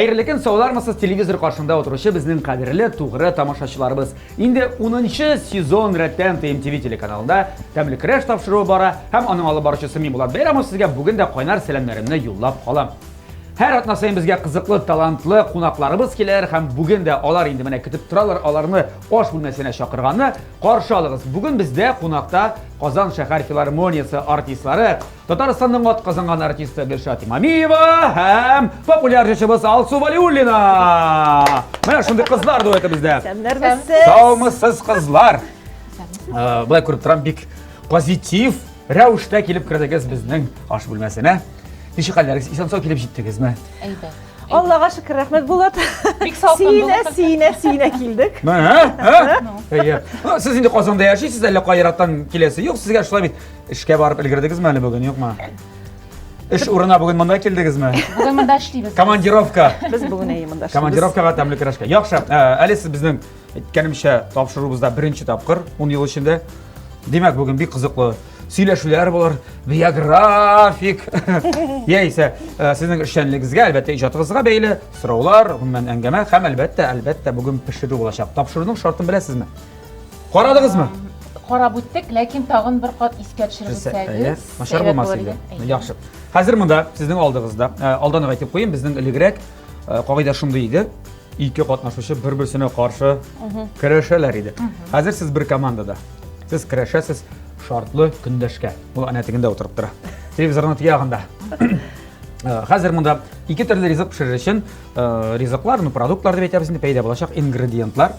Xayrlı gün sağlarmısınız televizor karşısında oturuşu bizning qadrli to'g'ri tomoshachilarimiz. Endi 10-sezon Redden TMTV telekanalında Tamli Crash topshiruvi bora ham uning olib boruvchisi men bo'lib beraman sizga bugun da qo'ynar salamlarimni yo'llab qolam. Her atnasayin bizga qiziqli, talantli qo'noqlarimiz kelar ham bugun da ular endi mana kutib turalar, ularni osh bo'lmasina chaqirganni qarshi olamiz. Bugun bizda qo'noqda Qozon shahar filarmoniyasi artistlari, Tataristonning ot qozongan artisti Dilshod Imamiyeva ham populyar jashimiz Alsu Valiullina. Mana shunday qizlar dueti bizda. Sog'misiz qizlar? Bular ko'rib turam, bek pozitiv ravishda kelib kiradigan bizning osh bo'lmasina. Nişi qallarınız, İsan kelib jetdingizmi? Eybi. Allah'a şükür rahmet Bulat. Sine kildik. Siz endi Qozonda yashaysiz, alla Qoyratdan kelasiz. Yo'q, sizga shulay bit ishga borib ilgirdingizmi hali bugun, yo'qmi? Ish o'rnina bugun bunda keldingizmi? Bugun bunda ishlaymiz. Komandirovka. Biz bugun bunda ishlaymiz. Komandirovkaga Tamli Crashga. Yaxshi, ali siz bizning aytganimcha topshiruvimizda birinchi topqir 10 yil ichida. Demak, bugun bir qiziqli сөйләшүләр булыр, биографик. Яисә, сезнең эшчәнлегегезгә, әлбәттә, иҗатыгызга бәйле сораулар, гомумән әңгәмә һәм әлбәттә, бүген пешерү булачак. Тапшыруның шартын беләсезме? Карадыгызмы? Карап үттек, ләкин тагын бер кат искә төшереп үтсәгез. Начар булмас иде. Яхшы. Хәзер монда сезнең алдыгызда, алдан әйтеп куйым, безнең элегрәк кагыйдә шундый иде. Ике катнашучы бер-берсенә каршы көрәшәләр иде. Хәзер сез бер командада. Сез көрәшәсез. Şartlı gündəşkə. Bu ənətigində oturub dura. Televizorun tiyağında. Hazır bunda iki türlü rizq pişirir için rizqlar, produktlar da beytəbisində peyda bulacaq ingredientlar.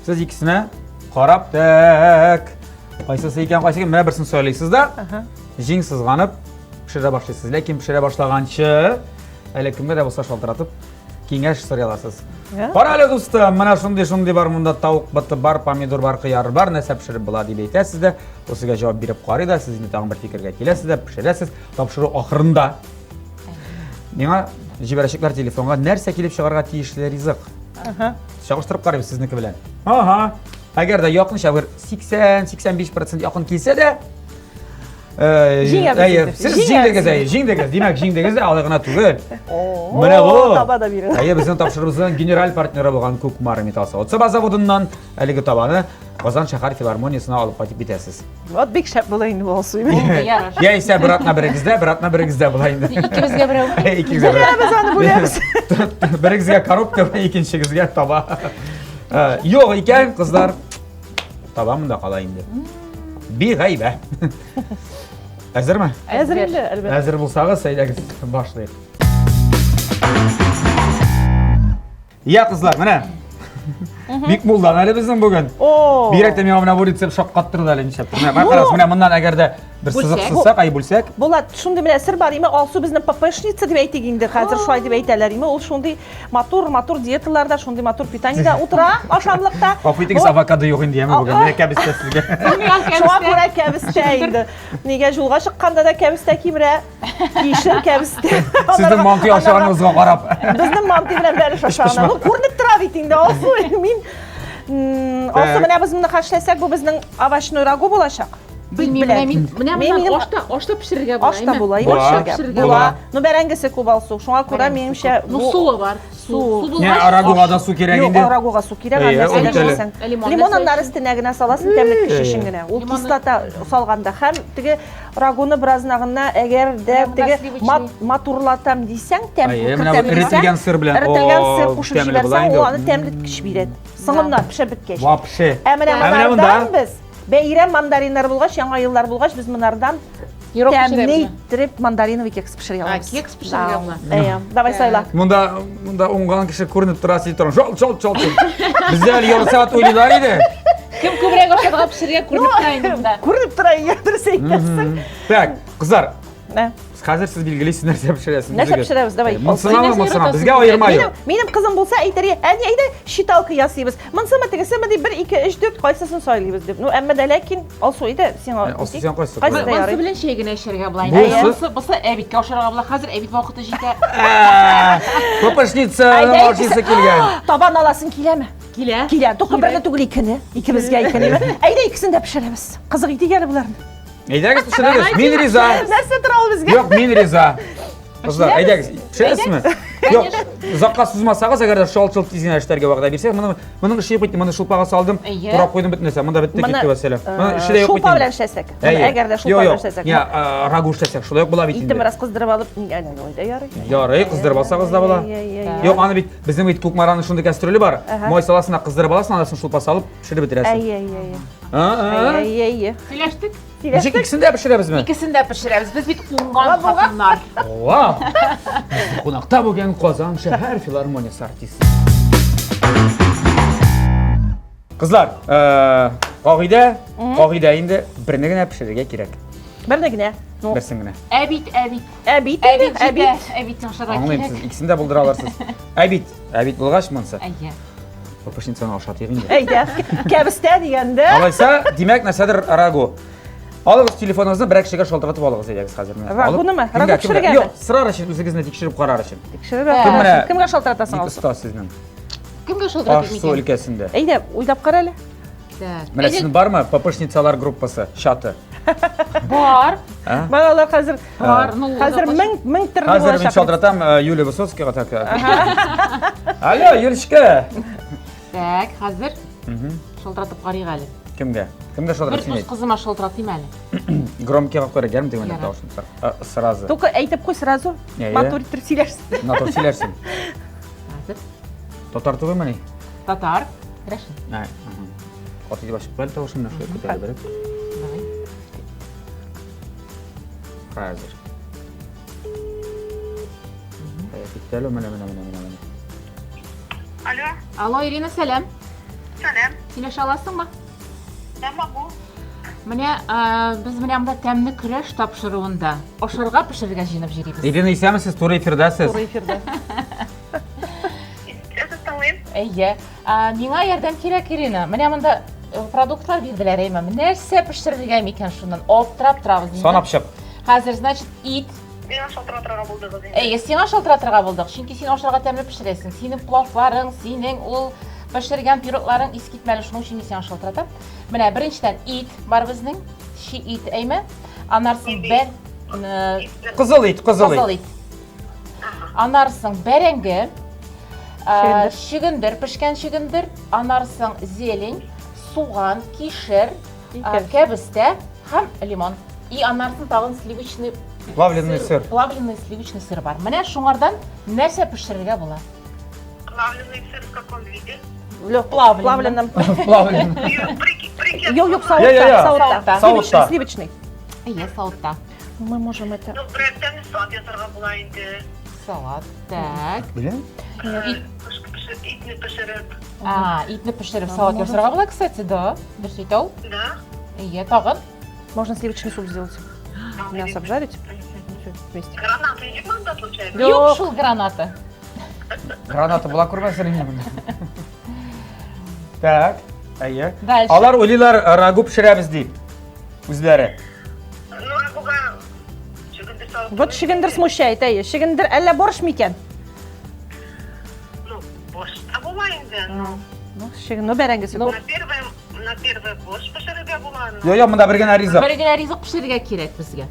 Siz ikisine qarab tək. Qaysısı ikən qaysısı mənə birisini söyləyəsiniz də. Jing sızğanıb pişirə başlayırsınız. Lakin pişirə başlağançı elə kimə də bolsa şaltıratıb kengəş soralasınız. Qaralı dostum, mana şunday бар munda tavuk bıtı бар, pomidor бар, qiyar бар, nəsə pişirib bular deyib aytəsiz də. O sizə cavab verib qarıydı, siz indi tağın bir fikirə gələsiz də, pişirəsiz. Tapşırıq axırında. Mənə jiberəcəklər telefonğa nərsə kelib çıxarğa tiyişli rizq. Çağışdırıb qarayıb sizniki bilən. Əgər də yaxın şəbir 80-85% yaxın kelsə də siz jingdegez, demek jingdegez de alığına tügül. Mene bu. Bizim tapşırımızın general partneri olan Kukmar Metal Otsa zavodundan әлеге табаны Qozon shahar filarmoniyasına alıp qaytib bitəsiz. Vat bek şap bulayın olsun. Ya ise biratna birigizdə bulayın. İkimizge birə. İkimizge birə. Biz onu bulayız. Birigizge korobka, ikincigizge taba. Yox ikən qızlar tabamında qalayındı. Bir qaybə. Hazır mı? Hazır elbette. Hazır bulsağız, söyləyiz, başlayıq. Ya qızlar, mənə. Bik buldan, hələ bizim bugün. Bir rəkdə mənə bu retsept şok qattırdı hələ nişəbdir. Mən qarasın, bundan əgər də bir sızıq ay bulsak. Bulat, şunday mənə sır var imi, Alsu bizning papashniца деп әйтегенде, хәзер шулай дип әйтәләр име, ул шундай матур диеталарда, шундай матур питаниедә утыра, ашамлыкта. Папуйтыгыз авокадо юк инде яме бүген. Нигә кәбестә сезгә? Шуңа күрә кәбестә инде. Нигә юлга чыкканда да кәбестә кимерә, кишер кәбестә. Сезнең манты ашаганыгызга карап. Безнең манты белән бәлеш ашаган. Ну, күренеп тора бит инде, Алсу. Алсу, менә без моны хашласак, бу безнең овощной рагу булачак. Bilmiyorum, ben aşta pişirirge bulayım. Aşta bulayım, bulayım. No bərəngəsi kubalsu. Şuna görə menimcə su var. Su ne araguğa da su kerak indi. Yo'q, araguğa su kerak. Limonun narısına gına salasın, təmlik pişişin gına. O kislata salganda həm tigi ragunu birazınağına əgər də tigi maturlatam deysən, eritilgan sir bilan. Eritilgan sir qoşub jibərsən, o anı təmlik pişməyir. Sığımdan pişib bitkəş. Vapşe. Əmrəmdən biz Beyram mandarinler bulgaç, yanğa yıllar bulgaç biz bunlardan təmleydirib mandarinovый keks pişiriyoruz. Keks pişiriyorlar. Davay sayla. Bunda ongan kişi көрініп тұрасы тұрған. Жол. Bizde әлі yarı saat oylaylar idi. Kim көбірек aşağıda pişiriyor, көрініп тұрайын da. Көрініп тұрайын, yadırsa eklesin. Так, қыздар. Ne? Қазір сіз белгілейсіз нәрсе пішіресіз. Нәрсе пішіреміз, давай. Мынсына, бізге айырмайы. Менің қызым болса айтар, әне шиталка ясыйбыз. Мынсыма тегесіме де 1, 2, 3, 4 қайсысын сөйлейбіз деп. Ну, әмі де ләкин, алсу еді, сен қайсы. Мынсы білін шегіне әшерге бұлайын. Бұсы әбитке ашарға бұла, қазір әбит вақыты жейді. Көпішница, ашысы келген. Табан аласын келеме? Келе. Тоқы бірді түгіл екіні, ikimizге екіні. Әйде ikisini de pişiреміз. Қызық еді келі бұларын. Eyləgəz pişiririz. Min riza. Нәрсе тұр ал бізге? Yox, min riza. Kızlar, әйдәгіз, пішіресіз mi? Yok, ұзаққа сузмасағыз, әгер де шалт-шалт тезген әштерге вағда берсек, мұның іші қойды, мұны шұлпаға салдым, тұрап қойдым бітінесе, мұнда бітті кетті вәселі. Шулпа белән эшләсәк. Әгәр дә шулпа белән эшләсәк. Рагу эшләсәк, шулай була бит Итте инде. бераз кыздырып алып, ойда ярый. Ярый, кыздырып алсагыз да була. Yok, аны бит безнең бит күкмараның шундый кастрюле бар. Май саласына кыздырып аласың, анасын шулпа салып пешереп бетерәсең. Сөйләштек. Ничек икесен дә пешерәбезме? Икесен дә пешерәбез. Без бит уңган хатыннар. Вау! Кунакта бүген Казан шәһәр филармониясы артисты. Кызлар, кагыйдә инде берне генә пешерергә кирәк. Берне генә. Берсен генә. Әбит яшарга Аңлыйм, кирәк. сез икесен дә булдыра аларсыз. Әбит булгач монсы. Әйе. Попышницаны ашатыйк инде. Әйдә. Кәбестә дигәндә. Алайса, димәк, нәрсәдер рагу. Алыгыз телефоныңызны бер кешегә шалтыратып алыгыз әйдәгез хәзер. Рагунымы? Рагу пешерергә? Юк, сырар өчен үзегезне тикшереп карар өчен. Тикшереп, кемгә шалтыратасың Ник алсың? оста сезнең? Кемгә шылтыратып Аш-су микән? өлкәсендә. Әйдә, уйлап кара әле. Менә сезнең бармы попышницалар группасы, чаты? Бар. Балалар хәзер Бар. Ну, хәзер мең төрле Хәзер мин булачак. шалтыратам Юлия Высоцкийга так. Алло, Юлечка. Так, хәзер шылтыратып карыйк әле. Кемгә? Кемгә Бер шалтыратасың? дус кызыма шылтыратыйм әле. Громкийга күрәгәнме дигән Ярар. тавышны. Сразу. Только әйтеп куй сразу. Мотор итеп сөйләрсең. Натор сөйләрсең. Хәзер Татар түгелме ни? татар. Рәшин. Атый дип ачып бәл тавышын нәрсә күтәрә бер. Хәзер. Киттело менә. Алло, Алло, Ирина, сәлам. сәлем. Сөйләшә аласыңмы? Нәмә бу? Менә без менә монда тәмле көрәш тапшыруында ашарга пешерергә җыенып йөрибез. Ирина, исәмсез, туры эфирдәсез. Туры эфирдә. Эсэс тыңлыйм. Әйе. Миңа ярдәм кирәк, Ирина. Менә монда продуктлар бирделәр әйме. Нәрсә пешерергә микән шуннан? Аптырап торабыз инде. Санап чык. Хәзер, значит, ит. Миңа шалтыратырга булдыгыз инде. Әйе, сиңа шалтыратырга булдык. Чөнки син ашарга тәмле пешерәсең. Синең плавларың, синең ул пешергән пирогларың искитмәле, шуның өчен мин сиңа шалтыратам. Менә беренчедән ит бар безнең. Ши ит әйме. Анарсын бер Кызыл ит. кызыл ит. Анарсын бәрәңге. Чөгендер, пешкән чөгендер. Анарсын зелень, суган, кишер, кәбестә һәм лимон. И анарсын тагын сливочный Плавленый сыр. Плавленый сливочный сыр бар. Менә шуңардан нәрсә пешерергә була? Плавленый сыр в каком виде? Плавленым. Плавленый. Брикет. Yok, Я. саутта. Саутта. Сливочный. Әйе, саутта. Мы можем это. Ну, бреттен салат ясарга була инде. Салат. Так. Беләм? Итне пешереп. Итне пешереп салат ясарга була, кстати, да. Дөрес әйтәү. Да. Әйе, тагын. Можно сливочный суп сделать. Мясо обжарить. Вместе. Гранаты не манда случайно? Юк, шул граната. Граната була күрмәсен инде. Так, әйе. Дальше. Алар уйлыйлар рагу пешерәбез дип. Үзләре. Ну, буга чөгендер салат. Вот шигендер смущает, әйе. Шигендер әллә борщ микән? Ну, борщ. Була инде. Ну, шигендер бәрәңгесе. На первый борщ пешерергә була. Йо, монда бер генә ризык. Бер генә ризык пешерергә кирәк безгә.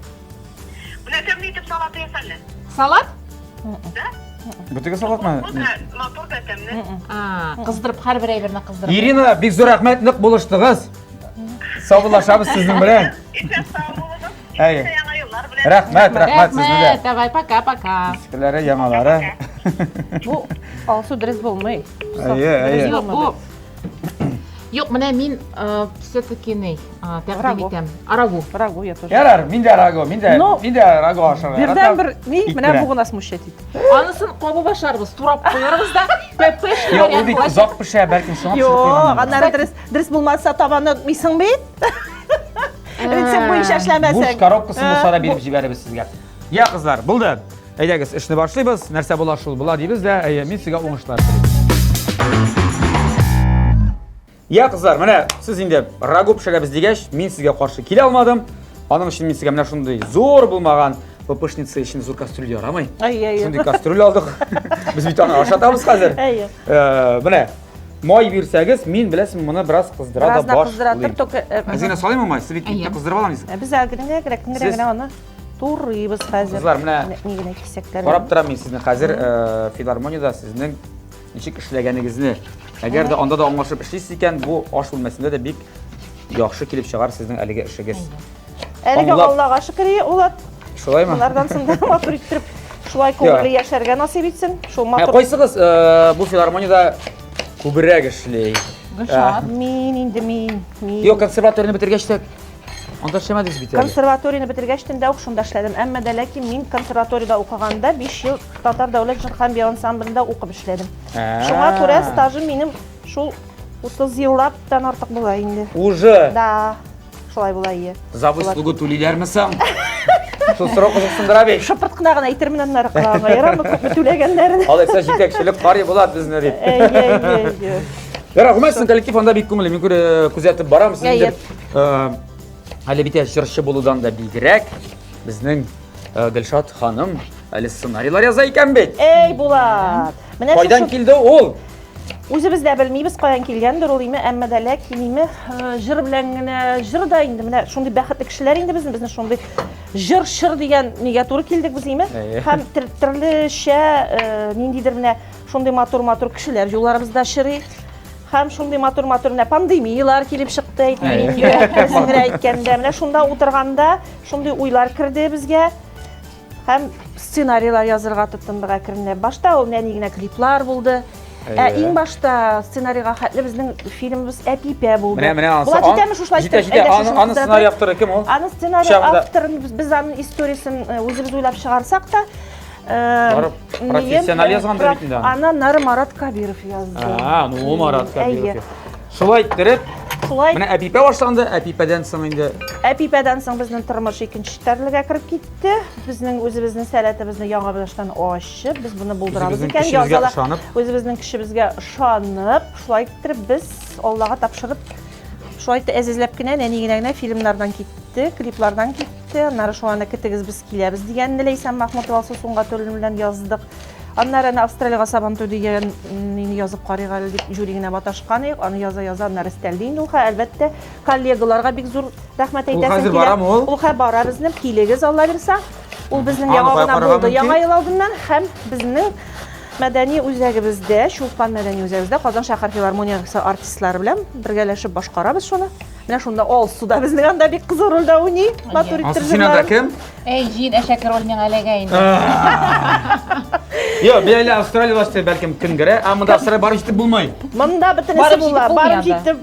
Менә тәмле итеп салат ясале. Салат? Да? Бүтәгә салатмы? Мотор да тәмле. Кыздырып, һәр бер әйберне кыздырып. Ирина, бик зур рәхмәт, нык булыштыгыз. Саубуллашабыз сезнең белән. Исән сау булыгыз. Әйе. Яңа еллар белән. Рәхмәт сезгә дә. Давай, пока. Фикерләре яңалары. Бу алсу дөрес булмый. Әйе. Юк, бу. Юк, менә мин все-таки тәкъдим итәм. Рагу я тоже. Ярар, мин дә рагу ашарга. Бердән бер менә бу гына смущает ит. Анысын кабып ашарбыз, турап коярбыз да. Пепеш Юк, ул бит озак пешә, бәлкем шуңа пешереп Yok, куйган. аннары дөрес булмаса табаны мисың бит. Рецепт буенча Буш эшләмәсәң. коробкасын булса да биреп җибәрәбез сезгә. Я, кызлар, булды. Әйдәгез, эшне башлыйбыз. Нәрсә була шул була дибез дә, мин сезгә уңышлар телим. Я, кызлар, менә сез инде рагу пешерәбез дигәч, мин сезгә каршы килә алмадым. Аның өчен мин сезгә менә шундый зур булмаган попышница өчен зур кастрюль ярамый. Шундый кастрюль алдык. Без бит аны ашатабыз хәзер. Әйе. Менә май бирсәгез, мин беләсем моны бераз кыздыра да баш. Кыздыратыр, только Әзенә салыйммы май? Сез бит киттә кыздырып аламсыз. Без генә аны турыйбыз хәзер. Кызлар, менә Ни генә кисәкләр. Карап торам мин сезне хәзер филармониядә сезнең ничек эшләгәнегезне. Әгәр дә анда да аңлашып эшлисез икән, бу аш бүлмәсендә дә бик яхшы килеп чыгар сезнең әлеге эшегез. Әлегә Аңлап- Аллага шөкер, улат. Шулаймы? Шулардан соң да матур иттереп шулай күңелле яшәргә насыйп итсен. Шул матур. Кайсыгыз бу филармониядә күбрәк эшли? Гөлшат. Мин. Юк, консерваторияны бетергәч тә анда эшләмәдегез бит әле. Консерваторияны бетергәчтен дә ук шунда эшләдем. Әмма дә ләкин мин консерваториядә укыганда 5 ел Татар дәүләт җыр һәм бию ансамблендә укып эшләдем. Шуңа күрә стажым минем шул 30 еллаптан артык була инде. Уже Да, шулай була ие. за выслугу түлиләрме соң? Шул сорау кызыксындыра бит. Шыпырт кына гына әйтермен аннары кылаган. Ярамы күпме түләгәннәре. Алекса җитәкчелек карый булат безне дип. Әйе. Рәхмәт, сезнең коллектив анда бик күңелле. Мин күзәтеп барам Әйе. сезнең әле бит җырчы булудан да бигрәк безнең Гөлшат ханым әле сценарийлар яза икән бит. Эй, Булат. Менә Кайдан килде ул? Үзебез дә белмибез каян килгәндер ул име, әмма дә ләкин име җыр белән генә җыр да инде менә шундый бәхетле кешеләр инде безне шундый җыр дигән нигә туры килдек без име. Һәм төрлечә ниндидер менә шундый матур кешеләр юлларыбызда чырый. Һәм шундый матур менә пандемиялар килеп чыкты әйтмәйм инде. Безгә әйткәндә менә шунда утырганда шундый уйлар керде безгә. Һәм сценарийлар язырга тотындык әкренләп. Башта ул нәни генә клиплар булды. Иң башта сценарийга хәтле безнең фильмыбыз Әпипә булды. Менә Булат җитәме шушлай җитә. Аны сценарий авторы кем ул? Аны сценарий авторын без аның историясын үзебез уйлап чыгарсак та, профессионал язгандыр бит инде аны. Аны Нары Марат Кабиров язды. Ну Марат Әйе. Кабиров. Шулай иттереп, Шулай менә Әпипә башланды. Әпипәдән соң инде Әпипәдән соң безнең тормыш икенче тәрлегә кереп китте. Безнең үзебезнең сәләтебезне яңа баштан ачып, без буны булдырабыз Үзебезнең икән, кешебезгә язалар. ышанып. Үзебезнең кешебезгә ышанып, шулай иттереп без Аллага тапшырып, шулай итеп әзизләп кенә нәни фильмнардан китте, клиплардан китте. Аннары шуларны көтегез без киләбез дигәнне Ләйсән Мәхмүтова Сусунга төлем белән яздык. Аннары Австралиягә Сабантуй дигән язып карыйга әле дип жюригенә баташкан идек. Аны яза аннары өстәлде инде ул. Әлбәттә, коллегаларга бик зур рәхмәт әйтәсем хәзер барамы ул? Ул бара безнең килегез Алла бирсә. Ул безнең Аны яңа гына кайткарырга булды. мөмкин? Яңа ел алдыннан һәм безнең мәдәни үзәгебездә, Чулпан мәдәни үзәгебездә Казан шәһәр филармониясе артистлары белән бергәләшеп башкарабыз шуны. Менә шунда Алсуда безнең анда бик кызык рольдә уйный. Матур иттереп Син анда кем? Эй, җин әшәкер ул миңа әлегә инде. Юк, бәле Австралиядә башта бәлкем көнгәрә, әмма да Австралия барып җитеп булмый. Монда бөтенесе Барып була, җитеп барып булмый анда. җитеп.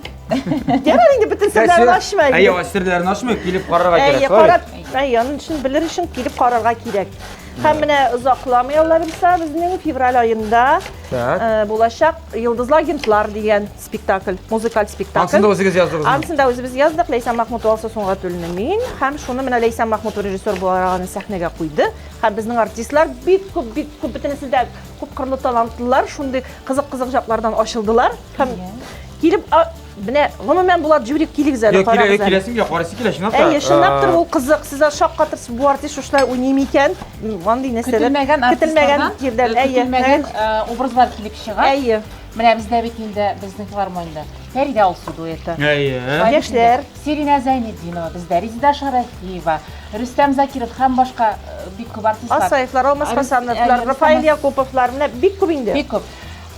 Ярар инде бөтен серләрне ачмай. Әйе, серләрне ачмый, килеп карарга Әйе, кирәк. карап, аның өчен белер өчен килеп карарга кирәк. Һәм менә озакламый Алла бирсә, безнең февраль аенда булачак Йолдызлы агентлар дигән спектакль, музыкаль спектакль. Ансында үзегез яздыгыз. Ансында үзебез яздык, Ләйсән Мәхмүтова Сусунга төлне мин, һәм шуны менә Ләйсән Мәхмүтова режиссер буларак сәхнәгә куйды. Һәм безнең артистлар бик күп бөтенесе дә күп кырлы талантлылар, шундый кызык жаплардан ачылдылар. Һәм килеп менә гомумән Булат Җүрик килегез әле карагыз. Киләсем, карыйсы киләсен. Әйе, шундыктыр ул кызык. Сез шаккатыр бу артист шулай уйный микән? Андый нәрсәләр. Көтелмәгән кирдән. Әйе, образлар килеп чыга. әйе. Менә бездә бит инде безнең филармониядә Фәридә Алсу дуэты. Әйе. Яшьләр. Сирина Зайнетдинова, бездә Резида Шарафиева, Рөстәм Закиров һәм башка бик күп артистлар. Асаевлар, Алмаз Хасановлар, Рафаэль Якуповлар, менә бик күп инде. Бик күп.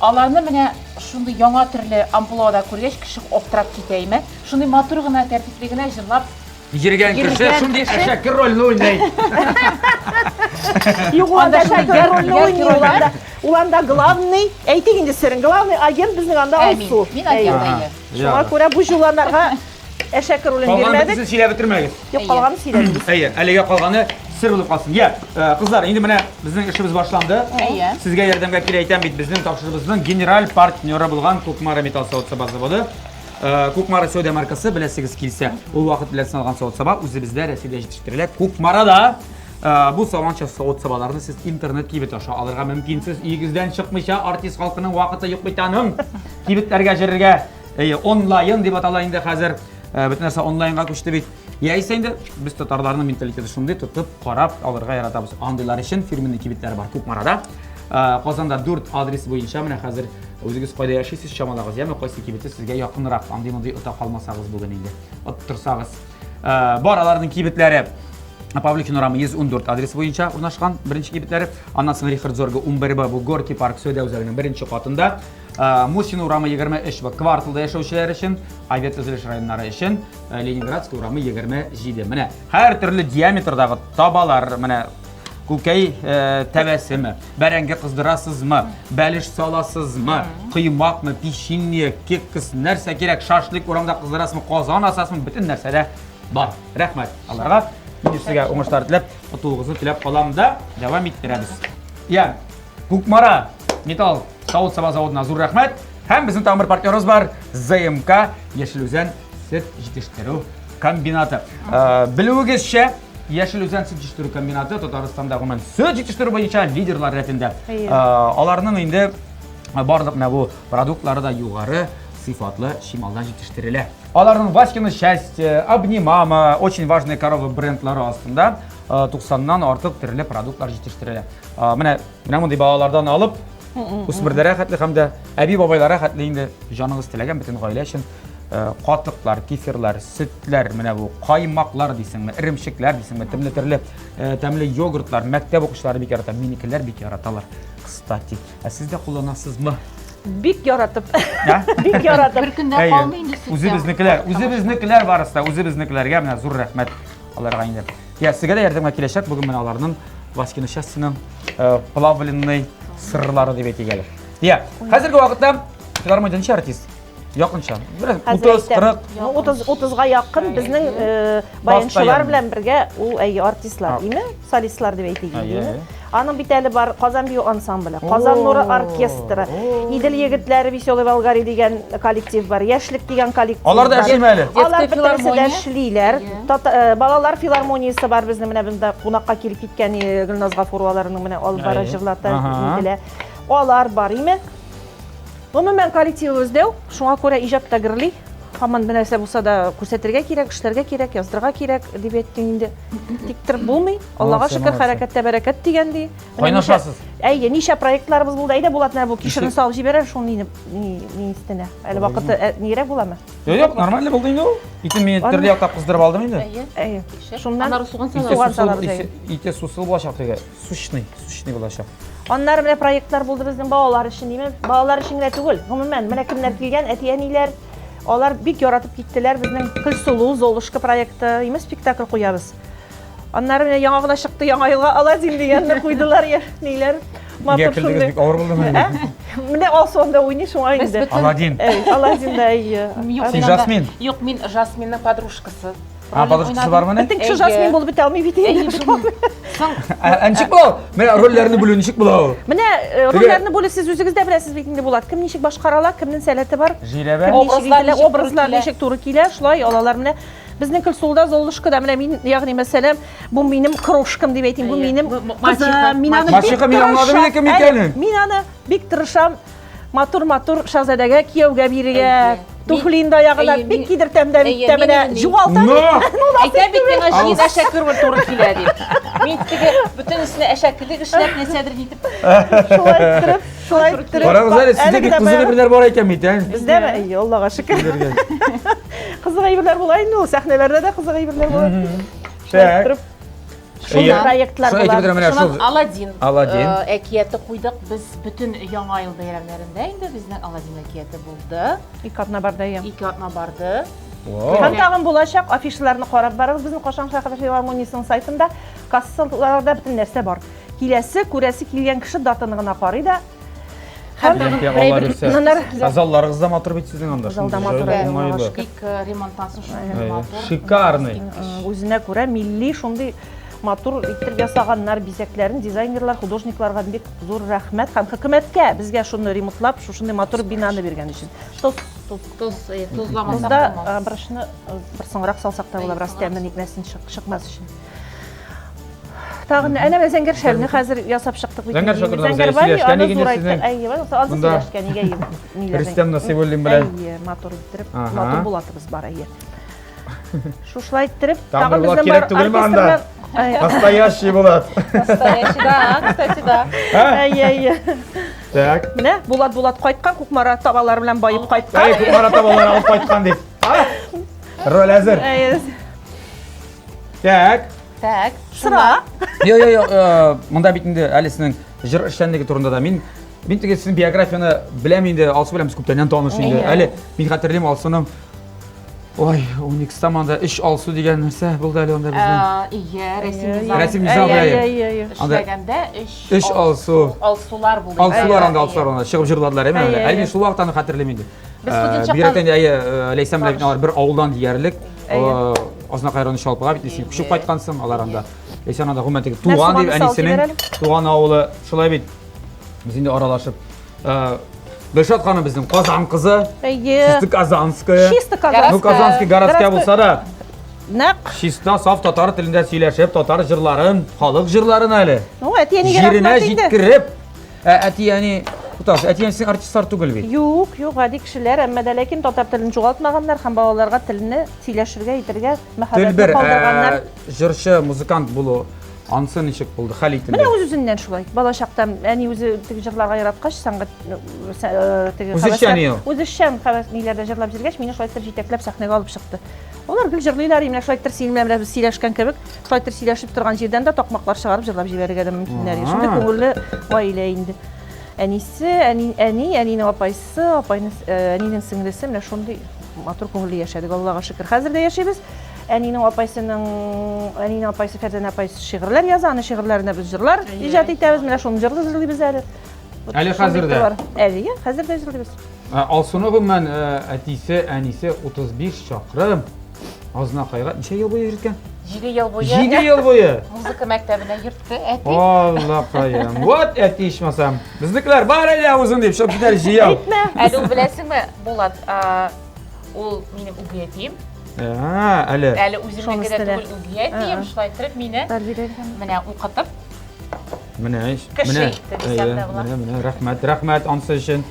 Аларны менә шундый яңа төрле амплуада күргәч кеше аптырап китәйме? Шундый матур гына, тәртипле генә җырлап Йөргән кеше шундый әшәкер рольне уйный. Юганда Уланда главный, әйтик инде серен, главный агент безнең анда Алсу. Мин агент. Шуңа күрә бу җуланарга әшәкер ролен Калган бирмәдек. бөтен сөйләп бетермәгез. Юк, калган сөйләдек. Әйе, әлегә калганы сер булып калсын. Я, кызлар, инде менә безнең эшебез башланды. Әйе. Сезгә ярдәмгә килә әйтәм бит, безнең тапшырыбызның генераль партнеры булган Кукмара Металл Савыт-Саба заводы. Кукмара Сәүдә маркасы беләсегез килсә, ул вакыт белән сыналган Савыт-Саба үзебездә Россиядә җитештерелә. Кукмарада бу саванча Савыт-Сабаларны сез интернет кибет аша алырга мөмкинсез. Игездән чыкмыйча артист халкының вакыты юк бит аның. Кибетләргә җөрергә. Әйе, онлайн дип атала инде хәзер. Бөтен нәрсә онлайнга күчте бит. Яисә инде без татарларның менталитеты шундый, тотып, карап алырга яратабыз. Андыйлар өчен фирменный кибетләр бар Кукмарада. Казанда 4 адрес буенча менә хәзер үзегез кайда яшисез чамалагыз, яме кайсы кибете сезгә якынрак, андый-мондый ота калмасагыз бүген инде. Оттырсагыз. Бар аларның кибетләре Pavlikin uramı 114 adresi boyunca urnaşqan birinci kibitlari. Ondan sonra Richard Zorga 11 bu Gorki Park Söde üzerinin birinci katında. Musin uramı 23 bu kvartalda yaşauşular için, Ayvet Özülüş rayonları için, Leningradski uramı 27. Mine her türlü diametrdagi tabalar, mine Kulkay tevessimi, berenge kızdırasız mı, beliş salasız mı, kıymak mı, pişinliye, kekis, nerse gerek, şaşlık uramda kızdırasız mı, kozan asas mı, bütün nersede var. Rahmet Allah'a. Şimdi sizge oңuштар tilep, otuluğunuzu tilep kalamda devam ettiremiz. Yani, Kukmara Metal Savut Sabah Zavoduna zor rahmet. Hem bizim tamir partnyorumuz var, ZMK Yeşil Özen Süt Yetiştirүү Kombinatı. Bilүүгезче Yeşil Özen Süt Yetiştirүү Kombinatı Татарстанда гомумән süt yetiştirүү боюнча лидерлар ретинде. Аларның инде барлык bu продуктлары да югары сыйфатлы шималдан yetiştirilir. Аларның Васькино счастье, Обнимама, очень важные коровы брендлары астында 90-нан артык төрле продуктлар yetiştirilir. Менә мондай балалардан алып, үсмерләргә хәтле һәм дә әби бабайларга хәтле инде җаныңыз теләгән бөтен гаилә өчен катлыклар, кефирлар, сөтләр, менә бу каймаклар дисеңме, иремчекләр дисеңме, төрле тәмле йогуртлар, мәктәп укучылары бик ярата, миникеләр бик яраталар. Кстати, сез дә кулланасызмы? Бик яратып. Бик яратып. Bir gündə qalmayın Үзебезнекеләр барысында, үзебезнекеләргә менә зур рәхмәт аларга инде. Я сезгә дә ярдәмгә киләчәк. Бүген менә аларның Васькино счастьеның плавленный сырлары дип әйтелгән. Я, хәзерге вакытта филармониянчы артист. Якынча. 30-40. 30-га якын безнең баянчылар белән бергә ул артистлар, име? Солистлар дип әйтелгән. Аның бит әле бар Казан бию ансамбле, Казан Нуры оркестры, Идел егетләре Веселый Волгари дигән коллектив бар, Яшьлек дигән коллектив бар. Алар да эшлиме әле? Алар бөтенсе эшлиләр. Балалар филармониясы бар безнең менә монда кунакка килеп киткән Гөлназ Гафуроваларның менә алып бара җырлата иделәр. Алар бар име? Гомумән коллективыбыз дәү, шуңа күрә иҗатта гырли. Һаман бер нәрсә булса да күрсәтергә кирәк, эшләргә кирәк, яздырга кирәк дип әйткән инде. Тиктер булмый. Аллага шөкер, хәрәкәттә бәрәкәт дигәнди. Кайнашасыз. Әйе, ничә проектларыбыз булды. Әйдә Булатны бу кишерне салып җибәрә, шуны ни истенә. Әле вакыты нирәк буламы? Юк, нормально булды инде ул. Итен мен төрле яктап кыздырып алдым инде. Әйе. Шуннан суган салалар. Ите сусыл булачак теге. Сушный булачак. Аннары менә проектлар булды безнең балалар өчен, диме? Балалар өчен генә түгел. Гомумән, менә кемнәр килгән, әти-әниләр, алар бик яратып киттеләр безнең Көлсулу Золушка проекты, име спектакль куябыз. Аннары менә яңа гына чыкты, яңа елга Аладдин дигәнне куйдылар я, ниләр? Матур шундый. Бик авыр булдымы? Менә Алсонда уйный шуңа инде. Аладдин. Аладдин да ие. Син Жасмин. Юк, мин Жасминның подружкасы. Подружкасы бармы не? Бөтен кеше Жасмин булып бетә алмый бит инде. Ничек була? Менә рольләрне бүлү ничек була? Менә рольләрне бүлү сез үзегез дә беләсез бит инде Булат. Кем ничек башкарала, кемнең сәләте бар? Җирәбә. Образлар ничек туры килә, шулай алалар менә. Безнең Көлсулда Золушкада менә мин, ягъни мәсәлән, бу минем крошкам дип әйтим, бу минем кызым, мин аны Машика мин аңладым кем икәнен. Мин аны бик тырышам, матур шahzadәгә кияүгә бирергә. Туфлинда ягына бик кидертәм дә бит менә җуалтам. Әйтә бит миңа җыйда шәкер бер туры килә дип. Мин теге бөтенесенә әшәкелек эшләп нәрсәдер итеп. Шулай иттереп. Карагыз әле, сездә бик кызык әйберләр бар икән бит, Бездәме? Әйе, Аллага шөкер. Кызык әйберләр була инде ул, сәхнәләрдә дә кызык әйберләр була. Так. Шул проектлар була. Шуннан Аладдин әкияте куйдык. Без бөтен яңа ел бәйрәмнәрендә инде безнең Аладдин әкияте булды. 2 атна барды я. 2 атна барды. Һәм тагын булачак, афишаларны карап барабыз безнең Кашан шәһәр филармониясының сайтында. Кассаларда бөтен нәрсә бар. Киләсе, күрәсе килгән кеше датаны гына карый да. Һәм Залларыгыз да матур бит сезнең анда. Залда матур. Бик ремонттан соң матур. Шикарный. Үзенә күрә милли шундый матур итеп ясаганнар бизәкләрен, дизайнерлар, художникларга бик зур рәхмәт һәм хөкүмәткә безгә шуны ремонтлап, шундый матур бинаны биргән өчен. Тозламасак да брашны бер соңрак салсак та була, бераз тәмле икмәсен чыкмас өчен. Тагын әнә зәңгәр шәрне хәзер ясап чыктык бит. Зәңгәр шәкердән сөйләшкән иген сезнең. Әйе, азы сөйләшкән иге. Рөстәм Насыйбуллин белән. Әйе, матур итеп, матур булатыбыз бар әйе. Шушлай итеп, тагын безнең бар оркестрда. Настоящий Булат. Настоящий, да, кстати, да. Әйе. Так. Менә Булат кайткан, Кукмара табалар белән байып кайткан. Әй, Кукмара табалар алып кайткан дип. Роль әзер. Әйе. Так. Так, Sıra. Yo, mında bit инде әле сезнең җыр эшчәнлеге турында да мин теге сезнең биографияны беләм инде, алсы беләм, без күптәннән таныш инде. Әле мин хәтерлим алсының ой, 12 таманда эш алсу дигән нәрсә булды әле анда безнең. Iya, Рәсем низам беләм. эшләгәндә Эш алсу. алсулар булды. Алсулар анда алсулар анда чыгып җырладылар, әйме? Әле мин шул вакытта хәтерлим инде. Без студент Бигрәк тә Ләйсән белән алар бер авылдан диярлек. Азна кайраны шалпыга бит син күчеп кайткансың алар анда. Ләйсән анда гомумән туган дип әнисенең туган авылы шулай бит. Без инде аралашып Гөлшат ханым безнең Казан кызы. Чисто Казанская. Чисто Ну, Казанский городская булса да, Нәк. чисто саф татар телендә сөйләшеп, татар җырларын, халык җырларын әле. Ну, әтиәнигә Җиренә рәхмәт инде. җиткереп. Әтияне, туташ, әтияне син артистлар түгел бит. Юк, гади кешеләр, әмма дә ләкин татар телен югалтмаганнар һәм балаларга телне сөйләшергә, итәргә Тел мәхәббәтне бер, калдырганнар. җырчы, музыкант булу ансы ничек булды хәл Менә итендә? үз-үзеннән шулай. Бала чактан әни үзе теге җырларга яраткач, сәнгать теге Үзешчән иде ул. Үзешчән хәвәсләр җырлап җиргәч, мине шулай итеп җитәкләп сәхнәгә алып чыкты. Алар гел җырлыйлар, именно шулай итеп син белән без сөйләшкән кебек, шулай итеп сөйләшеп торган җирдән дә такмаклар чыгарып җырлап җибәрергә дә мөмкиннәр. Шундый күңелле гаилә инде. Әнисе, әнинең апайсы, әнинең сеңлесе менә шундый матур күңелле яшәдек, Аллага шөкер. Хәзер дә яшибез. Әнинең апайсы Фәрзәнә апайсы шигырьләр яза, аны шигырьләренә без җырлар иҗат итәбез, менә шуны җырлыйбыз әле. Әле хәзер дә. Әле, хәзер дә җырлыйбыз. Алсуны гомумән әтисе, әнисе 35 чакрым. Азнакайга ничә ел буе йөрткән? 7 ел буе 7 ел буе. музыка мәктәбенә йөртте әти. Аллакаем. Вот әти ичмасам. Безнекеләр бар әле үзен дип шуп китәр җыяу. Әле ул беләсеңме, Булат, ул минем үги әтием. Әле. Әле үземнең генә түгел үги әтием, шулай итеп мине менә укытып Менә иш. Кеше итте дисәм дә була. Менә рәхмәт ансы өчен.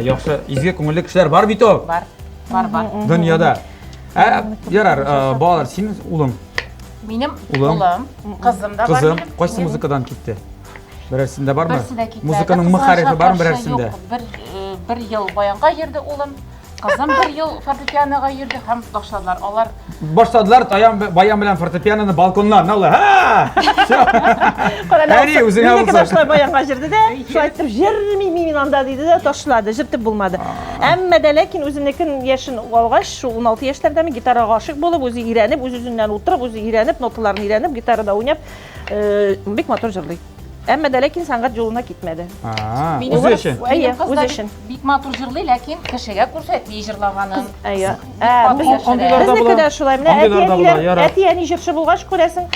Яхшы, изге күңелле кешеләр бар бит ул. бар. Дөньяда. Ярар, балалар, син улың, Минем Улым. улым, кызым да бар. кызым, минем. кайсы музыкадан китте? Берәрсендә бармы? Берсендә китмәде. Музыканың мөхәррифе бармы берәрсендә? Бер ел баянга йөрде улым. Кызым 1 ел фортепианога йөрде һәм башладылар. Алар Баштадылар баян белән фортепианоны балконнан алды. Әни үзеңә Минеке дә булса. шулай баянга җирде дә, шулай итеп җырмый мин анда диде дә ташлады, җыртып булмады. Әмма дә ләкин үземнекен яшен алгач, шу 16 яшьләрдәме гитарага гашык булып, үзе өйрәнеп, үз-үзеннән утырып, үзе өйрәнеп, ноталарын өйрәнеп, гитарада уйнап, бик матур җырлый. Әмма дә ләкин сәнгать юлына китмәде. Үзе өчен. Әйе, үзе өчен. Бик матур җырлый, ләкин кешегә күрсәтми җырлаганын. Әйе. Андыйлар да Безнеке була. дә шулай. Менә Андыйлар да була, ярар. әти-әни җырчы булгач күрәсең,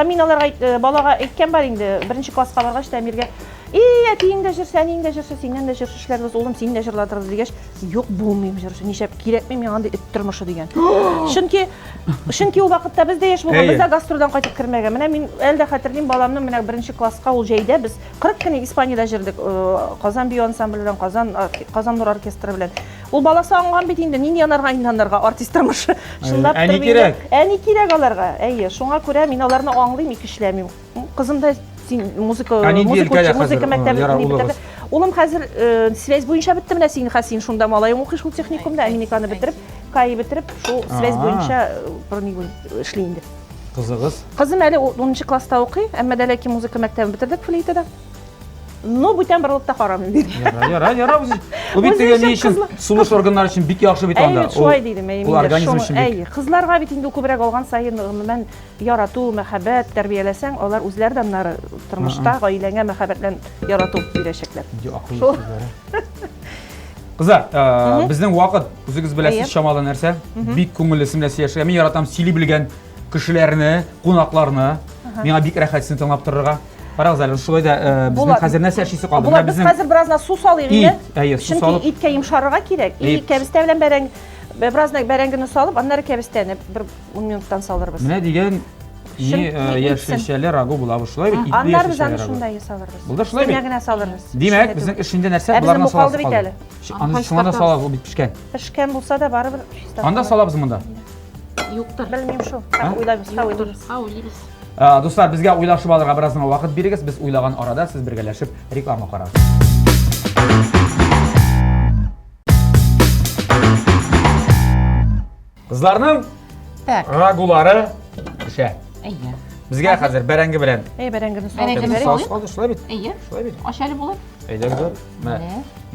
мин аларга балага әйткән бар инде, 1нче класска баргач Тәмиргә. Әтиең дә җырчы, әниең дә җырчы, синнән дә җырчы эшләрбез, улым, син дә җырладырбыз дигәч, юк, булмыйм җырчы, нишәп кирәкми миңа андый эт тормышы дигән. Чөнки ул вакытта без дә яшь булган, без дә гастрольдән кайтып кергән. Менә мин әле дә хәтерлим, баламның менә 1нче класска ул җәйдә без 40 көн Испаниядә җырдык, Казан бию ансамбле белән, Казан Нур оркестры белән. Ул баласы аңган бит инде, нинди янарга артист тормышы. Шундап Әни кирәк. Әни кирәк аларга. Әйе, шуңа күрә мин аларны аңлыйм, икешләмим. Кызым да музыка мәктәбен бетерде. Улым хәзер связь буенча бетте, менә син шунда малаең укый шул техникумда, Американы бетереп, КАИ бетереп, шул связь буенча эшли инде. Кызыгыз. Кызым әле 10нчы класста укый, әмма дә ләкин музыка мәктәбен бетердек флейтада. Ну, бүтән барлыкта карамыйм диде. Ярар. Ул бит теге ни өчен сулыш органнары өчен бик яхшы бит анда. Әйе, шулай дидем, Ул организм өчен бик. Әйе, кызларга бит инде күбрәк алган сайын гомумән ярату, мәхәббәт тәрбияләсәң, алар үзләре дә нары тормышта гаиләңә мәхәббәт белән ярату бирәчәкләр. Кызлар, безнең вакыт, үзегез беләсез, чамалы нәрсә. Бик күңелле симләсе яшәргә. Мин яратам сөйли белгән кешеләрне, кунакларны. Миңа бик рәхәт сине тыңлап торырга. Карагыз әле, шулай да безнең хәзер нәрсә эшлисе калды. Без хәзер беразна су салыйк инде. Әйе, су салып. Чөнки иткә йомшарырга кирәк. Кәбестә белән беразна бәрәңгене салып, аннары кәбестәне бер 10 минуттан салырбыз. Менә дигән яшелчәле рагу була, шулай бит? Аннары без аны шунда салырбыз. Булда шулай бит? Генә салырбыз. Димәк, безнең эшендә нәрсә буларны салабыз калды. Аны шунда салабыз, ул бит пешкән. Пешкән булса да барыбер. Анда салабыз монда. Юктыр. Белмим шул. Уйлайбыз. Уйлыйбыз. Дуслар, безгә уйлашып алырга бераздан вакыт бирегез. Без уйлаган арада сез бергәләшеп реклама карагыз. Кызларның Так. рагулары пешә. Әйе. Bizga hozir barangi bilan. Бәрәңгене Бәрәңгене салып салып. жибәрик. Oldi, shulay bit. Әйе. Shulay bit. Ашары булыр. Ayda güzel.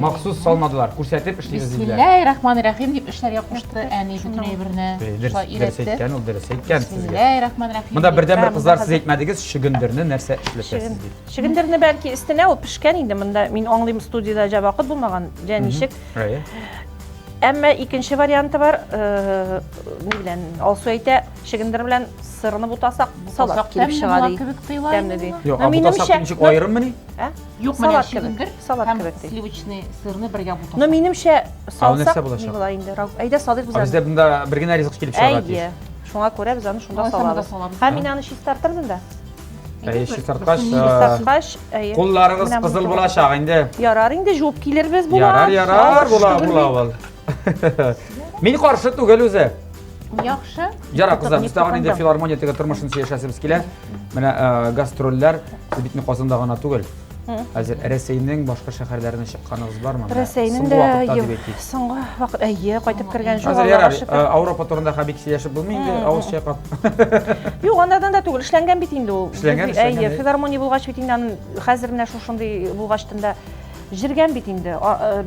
Maxsus salmadılar. Ko'rsatib ishlaymiz deydilar. Bismillahirrahmanirrahim deb ishlarga qo'shdi. Ya'ni butunay birini shulay Ders uyratdi. aytgan, ul ders aytgan sizga. Bismillahirrahmanirrahim. Bunda birdan bir Bunda qizlar hozir- siz aytmadingiz, shigindirni narsa ishlatasiz deydi. Shigindirni balki istine o pishgan endi bunda men anglayım studiyada acaba vaqt bo'lmagan janishik. Ayy. Әмма икенче варианты бар, ни белән, алсу әйтә, shigindir bilan sırını butасак салат килеп чыга ди. Тәмле ди. Yo'q, bu tasaq nechik ayırım mı? Юк, Салат менә кебек, шигендер. салат Һәм кебек ди. сливочный сырны бергә бутасак. Но минемчә нәрсә салсак булачак? ни була инде? Әйдә салыйк без аны. Bizdə bunda bir gənə rizq kилеп чыга ди. Әйе. Шуңа күрә без аны шунда Ой, шунда салабыз. салабыз. Һәм мин аны чистартырдым да. Әйе, чистарткач, Чистарткач, әйе. Qo'llaringiz Менә qizil бу- bo'lacaq endi. Ярар инде жуып килербез була. Yarar, bular. Men qarshi tugul o'zi. Яхшы. Jara qizlar, To'g'ri, biz tag'in endi to'g'ri. filarmoniyada turmushimizni yashashimiz kerak. Mana gastrollar siz bitni Qozonda g'ana tugul. Hozir Rossiyaning boshqa shaharlaridan chiqqanimiz bormi? Rossiyaning So'nggi vaqtda да deb aytdik. соңгы вакыт әйе, кайтып кергән Hozir yarar, Avropa turida habikisi yashab bo'lmaydi, avuz chayqab. Юк, андан да түгел, эшләнгән бит инде ул. Эшләнгән, Әйе, эшләнгән, филармония булгач бит инде аны хәзер менә шушындый булгачтан да җиргән бит инде.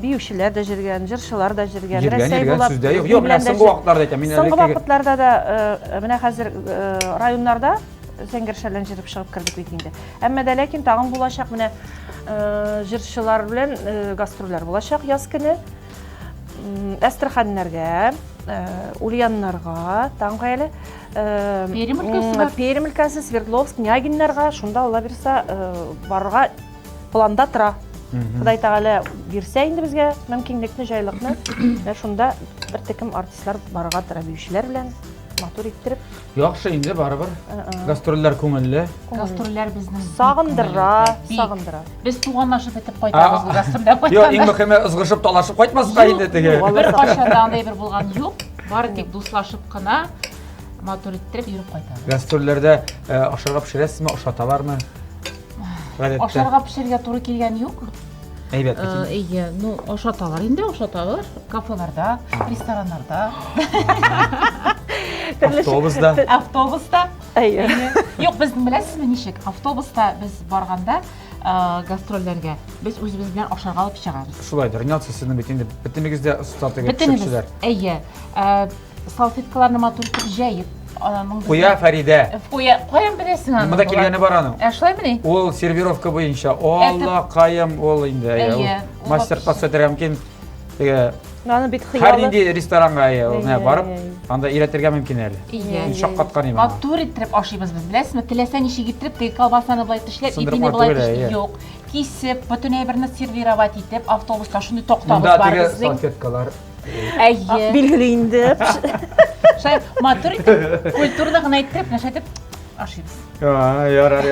Биючеләр дә җиргән, җырчылар да җиргән. Йөргән, сүздә юк. Юк, менә соңгы вакытларда әйтәм. Мин Соңгы әле вакытларда да менә хәзер районнарда зәңгәршәләр җырып чыгып кердек бит инде. Әмма дә ләкин тагын булачак менә җырчылар белән гастрольләр булачак яз көне. Әстраханнарга, Ульяннарга, таңга әле Пермь өлкәсе бар. Пермь өлкәсе, Свердловск, Нягиннарга, шунда алла бирсә барырга планда тора. Ходай Тәгалә бирсә инде безгә мөмкинлекне, җайлыкны, менә шунда бер текем артистлар барырга тора, биючеләр белән матур иттереп, Яхшы инде барыбер. Гастрольләр күңелле. Гастрольләр безнең сагындыра, бик. сагындыра. Без туганлашып бетеп кайтабыз бу гастрольдә Юк, иң кайтканда. мөһиме ызгышып талашып кайтмаска инде теге. Бер кашанда андай бер булган юк. Бары тик дуслашып кына матур иттереп йөреп кайтабыз. Гастрольләрдә ашарга пешерәсезме, ашаталармы? Гадәттә. Ашарга пешерергә туры килгән юк. Әйбәт бит. Әйе, ну ашаталар инде, ашаталар. Кафеларда, рестораннарда, Автобуста. автобуста. Әйе. Юк, безнең беләсезме ничек? Автобуста без барганда гастрольләргә без үзебез белән ашарга алып чыгабыз. Шулайдыр. Инат сезнең бит инде бөтенегездә оста теге Бөтенебез. пешерүчеләр. Әйе. Салфеткаларны матур итеп җәеп, аның Куя Фәридә. Куян беләсең аны. Монда килгәне бар аның. Шулаймыни? Ул сервировка буенча Алла кайым ул инде. Әйе. Мастер-класс өтәргә мөмкин. Теге Аны бит һәр хыялы. нинди ресторанга ул Әйе, барып, әйе. анда өйрәтергә мөмкин әле. Әйе. Шаккаткан име. Матур итеп ашыйбыз без, беләсезме? Теләсә ничек итеп, теге колбасаны былай тешләп, Сындырып ипине былай матур, тешләп, әйе. юк. Кисеп, бөтен әйберне сервировать итеп, автобуста шундый токтабыз Монда бар теге безнең. салфеткалар. Әйе. Билгеле инде. Шай матур итеп, культурны гына итеп, нәрсә итеп ашыйбыз. Ярар.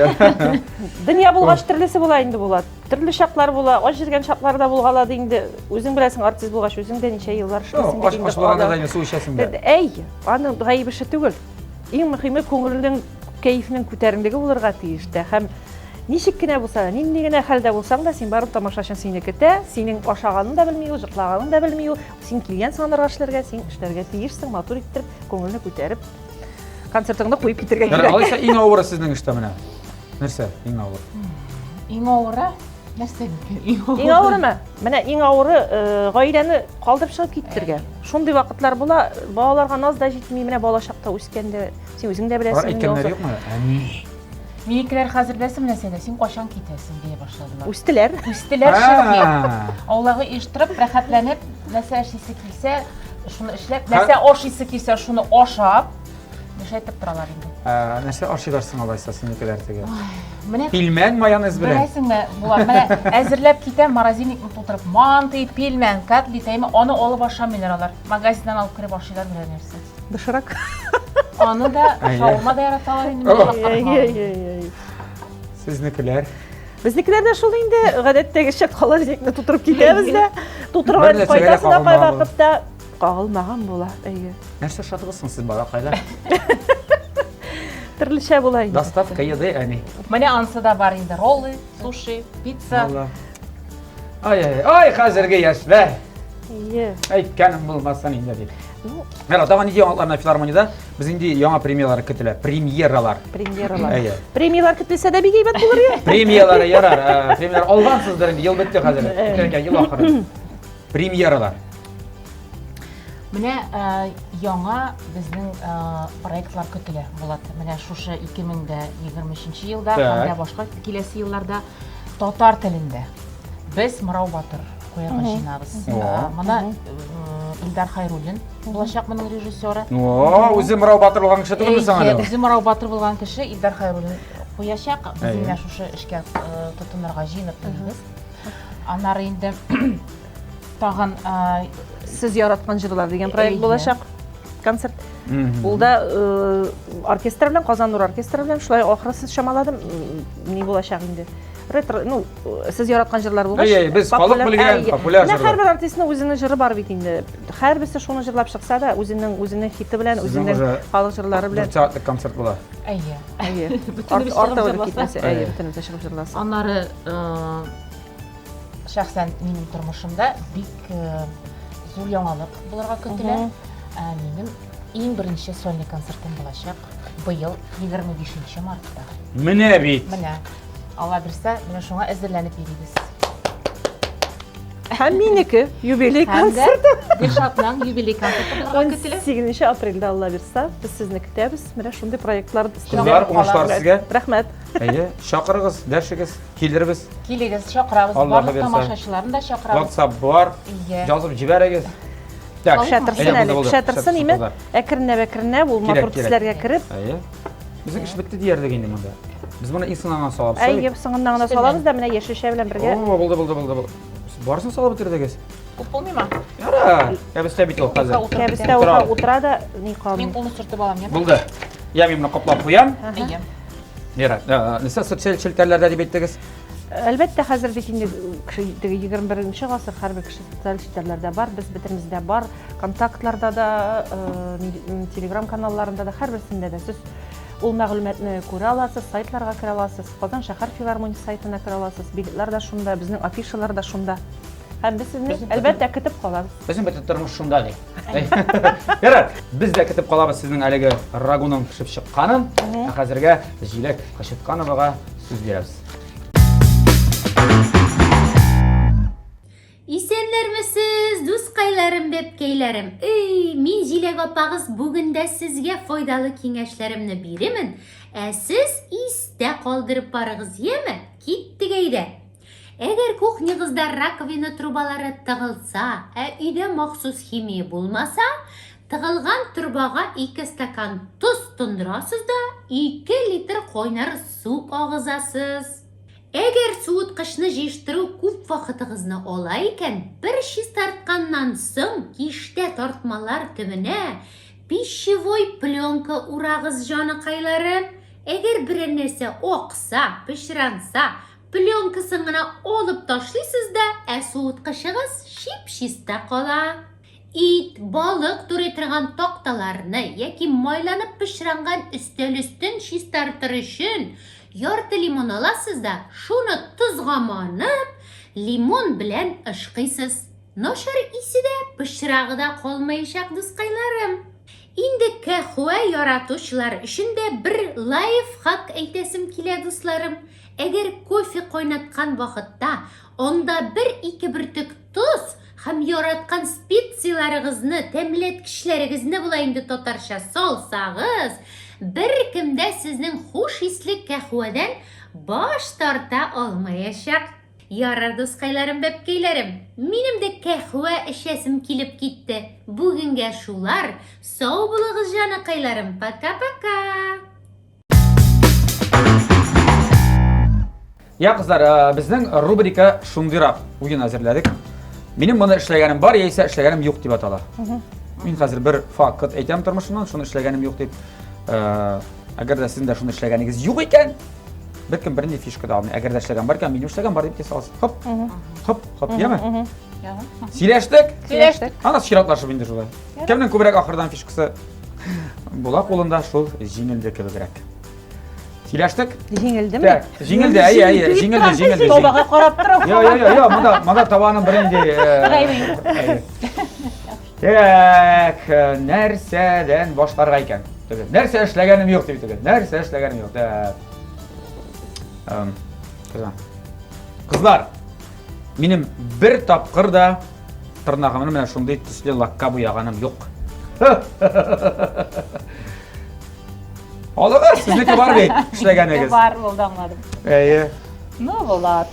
Дөнья булгач төрлесе була инде була. Төрле чаклар була. Аш җиргән чаклар да булгалады инде. Үзең беләсең, артист булгач үзең дә ничә еллар эшлисең бит инде. Аш барганда да инде су эчәсең дә. Әйе, аны гаиб эше түгел. Иң мөһиме күңелнең, кәефнең күтәренлеге булырга тиеш тә. Һәм ничек кенә булса, нинди генә хәлдә булсаң да, син барып тамашачың сине көтә, синең ашаганың да белми ул, җырлаганың да белми ул. Син килгән санарга эшләргә, син эшләргә тиешсең, матур иттереп, күңелне күтәреп, концертыңны куеп китергә Ярар, кирәк. алайса иң авыры сезнең эштә менә. Нәрсә? Иң авыр. Иң авыры нәрсә? Иң авырымы? Менә иң авыры гаиләне калдырып чыгып киттергә. Шундый вакытлар була, балаларга наз да җитми, менә балачакта үскәндә, син үзең дә Бар беләсең. әйткәннәр юкмы? Минекеләр хәзер беләсең нәрсә, син качан китәсең дия башладылар. Үстеләр. Үстеләр шыгып. Аулагы иштырып, рәхәтләнеп, нәрсә эшлисе килсә, шуны эшләп, нәрсә ашыйсы килсә, шуны ашап, ишәйтеп торалар инде. Нәрсә ашыйларсың алайса синекеләр теге? Менә Пилмән майонез белән. беләсеңме, булар. Менә әзерләп китәм, морозильникны тутырып, манты, пилмән, котлет, әйме, аны алып ашамыйлар алар. Магазиннан алып кирип ашыйлар белән нәрсә. Дышырак. Аны да шаурма да яраталар инде. Сезнекеләр. Безнекеләр дә шул инде, гадәттәгечә холодильникны тутырып китәбез дә, тутырган Бер нәрсәгә кайтасың да кагылмаган кай вакытта кагылмаган була. Әйе. Нәрсә шатыгысың сез балакайлар? Төрлечә була инде. Доставка еды, әни. Менә ансы да бар инде, роллы, суши, пицца. Ай, хәзерге яшьләр. Әйе. Әйткәнем булмасын инде дип. Ярар, тагын нидә яңалыкларына филармониядә? Без инде яңа премиялар көтелә. Премьералар. Премьералар. Әйе. Премьералар көтелсә дә бик әйбәт булыр я. Премиялары ярар. Премиялар алгансыздыр инде, ел бетте хәзер. Үткән ел ахыры. Премьералар. Менә яңа безнең проектлар көтелә Булат. Менә шушы 2023 елда һәм дә башка киләсе елларда татар телендә без Мырау Батыр куярга җыенабыз. Моны Илдар Хайруллин булачак моның режиссеры. Үзе Мырау Батыр булган кеше түгелме соң Үзе Мырау Батыр булган кеше Илдар Хайруллин куячак. Без менә шушы эшкә тотынырга җыенып торабыз. Аннары инде тагын Сез яраткан җырлар дигән проект булачак. Концерт. Ул да оркестр белән, Казан Нур оркестры белән, шулай ахыры сез шамаладым, ни булачак инде. Ретро, сез яраткан җырлар булгач. Без халык белгән популяр җырлар. Һәрбер артистның үзенең җыры бар бит инде. Һәрберсе шуны җырлап чыкса да, үзенең хите белән, үзенең халык җырлары белән. Театр концерт була. Әйе. Арта булып китмәсә, әйе, бөтенебез чыгып җырласа. Аннары шәхсән минем тормышымда бик зур яңалык булырга көтелә. Минем иң беренче сольный концертым булачак быел 25 мартта. Менә бит. Менә Алла бирсә, менә шуңа әзерләнеп йөрибез. Һәм минеке юбилей концерт. Дилшатның юбилей концерты булырга көтелә. 8 апрельдә Алла бирсә, без сезне көтәбез. Менә шундый проектлар Кызлар, уңышлар сезгә. Рәхмәт. Әйе, чакырыгыз, дәшегез, килербез. Килегез, чакырабыз. Барлык тамашачыларны да чакырабыз. WhatsApp бар. Язып җибәрегез. Так, Шәтерсен име? Әкренләп ул матур төсләргә кереп. Әйе. Безнең эш бетте диярлек инде монда. Без моны исеннән салабыз. Әйе, соңыннан гына салабыз да менә яшешә белән бергә. Булды. Барсын салып бетердегез. Күп булмыймы? Ярар. Кәбестә бит ул хәзер. Кәбестә утыра да ни калмый. Мин кулны сөртеп алам, яме? Булды. Я мин моны каплап куям. Әйе. Ярар. Нәрсә социаль челтәрләрдә дип әйттегез? Әлбәттә, хәзер бит инде 21-нче гасыр һәрбер кеше социаль челтәрләрдә бар, без бөтенебездә бар, контактларда да, Telegram каналларында да, һәрберсендә дә сез ул мәгълүматны күрә аласыз, сайтларга керә аласыз, Казан шәһәр филармония сайтына керә аласыз, билетлар да шунда, безнең афишалар да шунда. Һәм без сезне әлбәттә көтеп калабыз. Безнең бөтен тормыш шунда ди. Ярар, без дә көтеп калабыз сезнең әлеге рагуның пешеп чыкканын. Хәзергә Җиләк Кашыткановага сүз бирәбез. Исәнләрмесез, дускайларым, бәпкәйләрем. Мин Җиләк апагыз бүген дә сезгә файдалы киңәшләремне бирәмен. Сез истә калдырып барыгыз, яме? Киттек әйдә. Әгәр кухнягызда раковина трубалары тыгылса, өйдә махсус химия булмаса, тыгылган трубага 2 стакан туз тундырасыз да 2 литр кайнар су агызасыз. Әгәр суыткычны җыештыру күп вакытыгызны ала икән, бер шиш тартканнан соң киштә тартмалар төбенә пищевой пленка урагыз җаныкайлары. Әгәр бер нәрсә акса, пычранса, пленкасын гына алып ташлыйсыз да, суыткычыгыз шип-шистә кала. Ит, балык турый торган такталарны яки майланып пычранган өстәл өстен чистартыр өчен ярты лимон аласыз да, шуны тузга манып, лимон белән ышкыйсыз. Нашар исе дә, пычрагы да калмаячак, дускайларым. Инде кәхвә яратучылар өчен дә бер лайфхак әйтәсем килә, дусларым. Әгәр кофе кайнаткан вакытта, анда 1-2 бөртек туз һәм яраткан специяларыгызны, тәмләткечләрегезне булай инде татарча салсагыз, бер кемдә сезнең хуш исле кәхвәдән баш тарта алмаячак. Ярар, дускайларым, бәпкәйләрем, минем дә кәхвә эчәсем килеп китте. Бүгенгә шулар. Сау булыгыз, җаныкайларым. Пока-пока. Я кызлар, безнең рубрика шундыйрак уен әзерләдек. Минем моны эшләгәнем бар, яисә эшләгәнем юк дип атала. Мин хәзер бер факт әйтәм тормышымнан, шуны эшләгәнем юк дип. Әгәр дә сезнең дә шуны эшләгәнегез юк икән, бер кем бернинди фишка да алмый. Әгәр дә эшләгән бар икән, минем эшләгән бар дип тесалсыз. Хоп, яме? Сөйләштек? Ана чиратлашып инде шулай. Кемнең күбрәк ахырдан фишкасы була кулында, шул җиңелде кебегрәк. Сөйләштек? Җиңелдеме? Так, җиңелде, әйе, җиңелде. Табага карап торам. Монда табаның беренде. Так, нәрсәдән башларга икән? Нәрсә эшләгәнем юк дип түгел. Нәрсә эшләгәнем юк. Кызлар, минем бер тапкыр да тырнагымны менә шундый төсле лакка буяганым юк. Алыгыз, сезнеке бар бит, эшләгәнегез. Бар, булды аңладым. Әйе. Ну, Булат.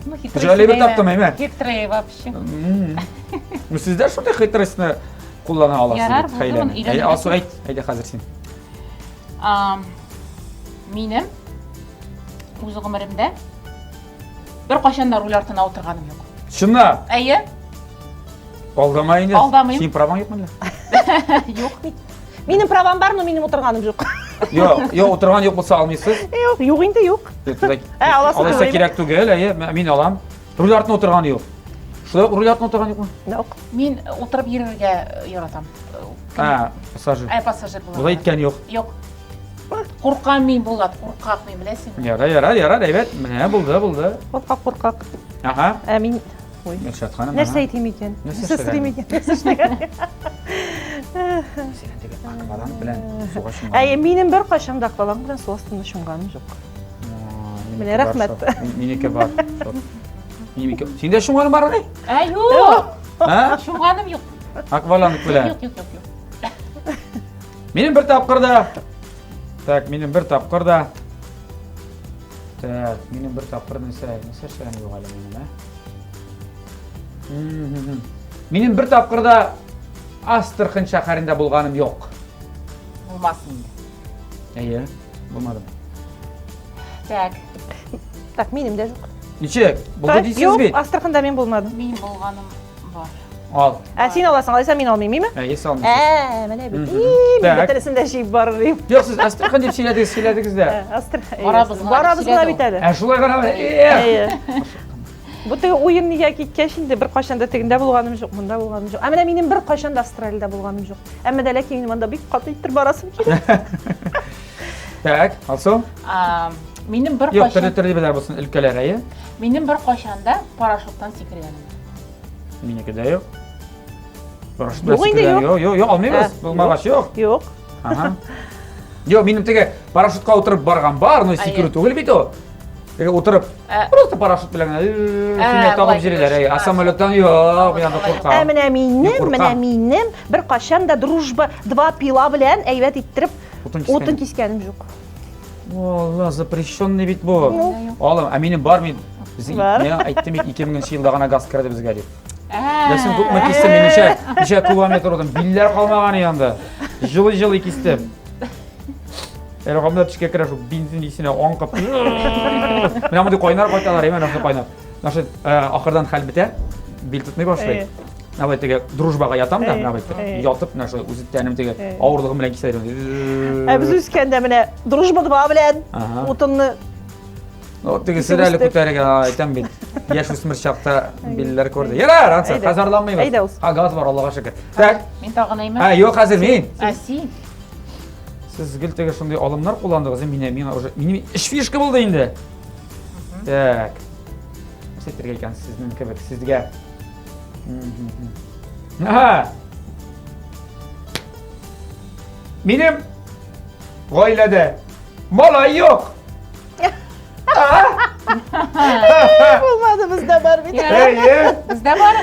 Ну, Җайлы бер таптым, әйме? Хитрый вообще. Ну, сездә шундый хитресне куллана аласыз. Ярар, бит, булды, хәйләне. моны Әйе, Алсу әйт, әйдә хәзер син. Минем үз гомеремдә бер кашан да руль артына утырганым юк. Шунна, Әйе? алдама инде. Алдамыйм. Син праваң юкмы? Юк. Минем правам бар, но минем отырганым жоқ. Юк, утырган юк булса алмыйсыз. Юк, юк инде юк. Аласыз Алайса түгел. кирәк түгел, әйе, мин алам. Руль артына утырган юк. Шулай руль артына утырган юкмы? Юк. Мин утырып йөрергә яратам. Пассажир. Пассажир Була булам. иткән юк. Юк. Куркам мин Булат, куркак мин беләсеңме? Ярар, әйбәт. Менә булды. Куркак. Аха. Мин Миршат ханым. нәрсә әйтим икән? Нәрсә Нәрсә сөйлим икән? Нәрсә эшләгән? Син теге акваланг белән суга шуңган. Әйе, минем бер кашан да акваланг белән су астында шуңганым жоқ. Менә рәхмәт. Минеке бар. Минеке. Синдә шуңганың бармы? Юк. Ха? Шуңганым юк. Акваланг белән. Юк. Минем бер тапкыр да. Так, минем бер тапкыр да. Так, минем бер тапкыр нәрсә эшләгән юк әле минем, Минем бер тапкыр да Астрахань шәһәрендә булганым юк. Булмасын инде. Әйе, булмады. Так, минем дә жоқ. Ничек? Булды дисез Юк, бит? Астраханда мин булмадым. Мин булганым бар. Ал. Син аласың, алайса мин алмыйм, Әйе, салмыйсыз. Менә бит. Так. Бөтенесендә ши бар дим. Юк, сез Астрахань дип сөйләдегез дә. Барабыз гына бит әле. Шулай гына. Әйе. Бу теге уен нигә киткәч инде бер кашан да тегендә булганым жоқ, монда булганым жоқ. Менә минем бер кашан да Австралиядә булганым жоқ. Әмма дә ләкин минем анда бик каты итеп барасым килә. Так, Алсу? Минем бер Юк, кашан төрле беләр булсын өлкәләр, әйе. Минем бер кашан да парашюттан сикергәнем. Минеке дә юк. Парашют Юк инде, белән юк, алмыйбыз. Булмагач юк. Юк. Ага. Юк, минем теге парашютка утырып барган бар, но сикерү түгел бит о. Теге утырып, просто парашют белән сине тагып җирәләр, әйе. Самолеттан юк, мен анда куркам. Менә минем бер кашан да дружба 2 пила белән әйбәт иттереп утын кискәнем жоқ. Валла, запрещенный бит бу. Алым, минем бар мин. Бар. Мен әйттем бит 2000 елда гына газ керде безгә дип. Ләкин күпме кистем мин ничә километр удым. Билләр калмаган янда. Жылы кистем. Рәгымда төшкә керә шу бензин исенә аңкып. Менә монда кайнар кайталар, әйме нәрсә кайнар. Нашы ахырдан хәл бетә. Бил тотмый башлый. Навай теге дружбага ятам да, навай ятып, нашы үзе тәнем теге авырлыгым белән кисәдем. Без үскәндә менә дружба 2 белән утынны Теге сирәле күтәргән әйтәм бит. Яшь үсмер чакта билләр күрде. Ярар, ансы хәзерләнмәйбез. Газ бар, Аллага шөкер. Так. Мин тагын әйме? Юк, хәзер мин. Син. Сез гел теге шундый алымнар кулландыгыз, мин уже минем эш фишка булды инде. Так. Сетергә икән сезнең кебек, сезгә. Минем гаиләдә малай юк. булмады, бездә бар бит. Бездә бар.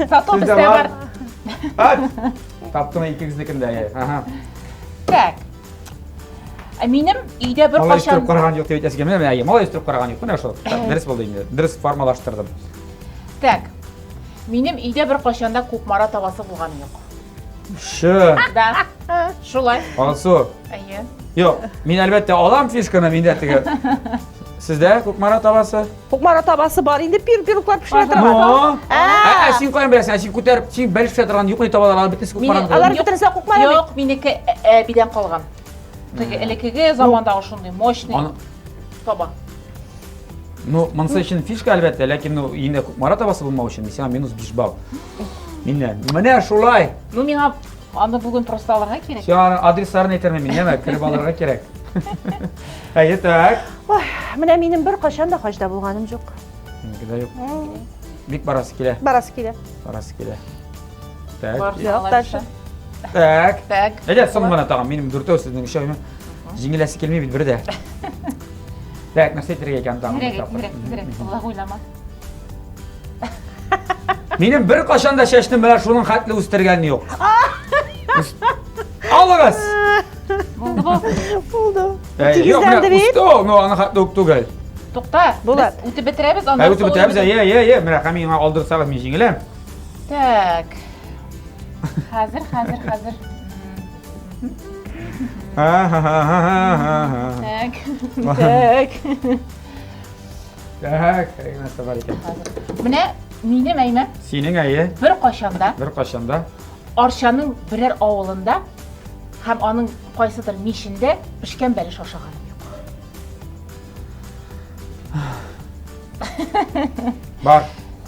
Зато бездә бар. Таптым икегезнекендә. Так. Минем өйдә бер Малай үстереп кашан караган юк дип әйтәсегә менә малай үстереп караган юк. Менә шул. Дөрес булды инде. Дөрес формалаштырдым. Так. Минем өйдә бер кашан да кукмара табасы булган юк. Шы. Да. Шулай. Алсу. Әйе. Юк, мин әлбәттә алам фишканы миндә теге. Сездә кукмара табасы? Кукмара табасы бар инде, пируклар пешерә торган. Ну. Син каян беләсең? Син күтәреп, син бәлеш пешерә торган юк ни табалар, бит кукмара. Алар бөтенесе кукмара бит. Юк, минеке бидән калган. Теге элекеге заманда шундый мощный таба. Ну, монсы өчен фишка әлбәттә, ләкин ну инде кукмара табасы булмау өчен сиңа -5 балл. Миннән. Менә шулай. Ну миңа аны бүген просто алырга кирәк. Сиңа адресларын әйтермен мин, әмма кире алырга кирәк. Әйе, так. Менә минем бер кашан да хаҗда булганым жоқ. Минеке дә юк. Бик барасы килә. Барасы килә. Барасы килә. Так. Бар, Yok, алар дальше. иши. Так. Так. Әйдә, соң гына тагын минем дүртәү сезнең ишәгемә. Җиңеләсе килми бит бердә. Так, нәрсә итәргә икән тагын? Тирәк, Аллах уйлама. Минем бер кашан да чәчтем белән шуның хәтле үстергәне юк. Алыгыз. Булды бу. Булды. Юк, Тигезләнде бит. Усто, но аны хәтле үк түгел. Тукта. Булат. Без үтеп бетерәбез, Ә аннан үтеп бетәбез, я, менә һәм миңа алдырсагыз мин җиңеләм. Так. Хәзер. Так. Так. Так, нәрсә бар икән? Менә минем әйме Синең әйе, бер кашанда бер кашанда Арчаның берәр авылында һәм аның кайсыдыр мишендә пешкән бәлеш ашаганым юк. бар.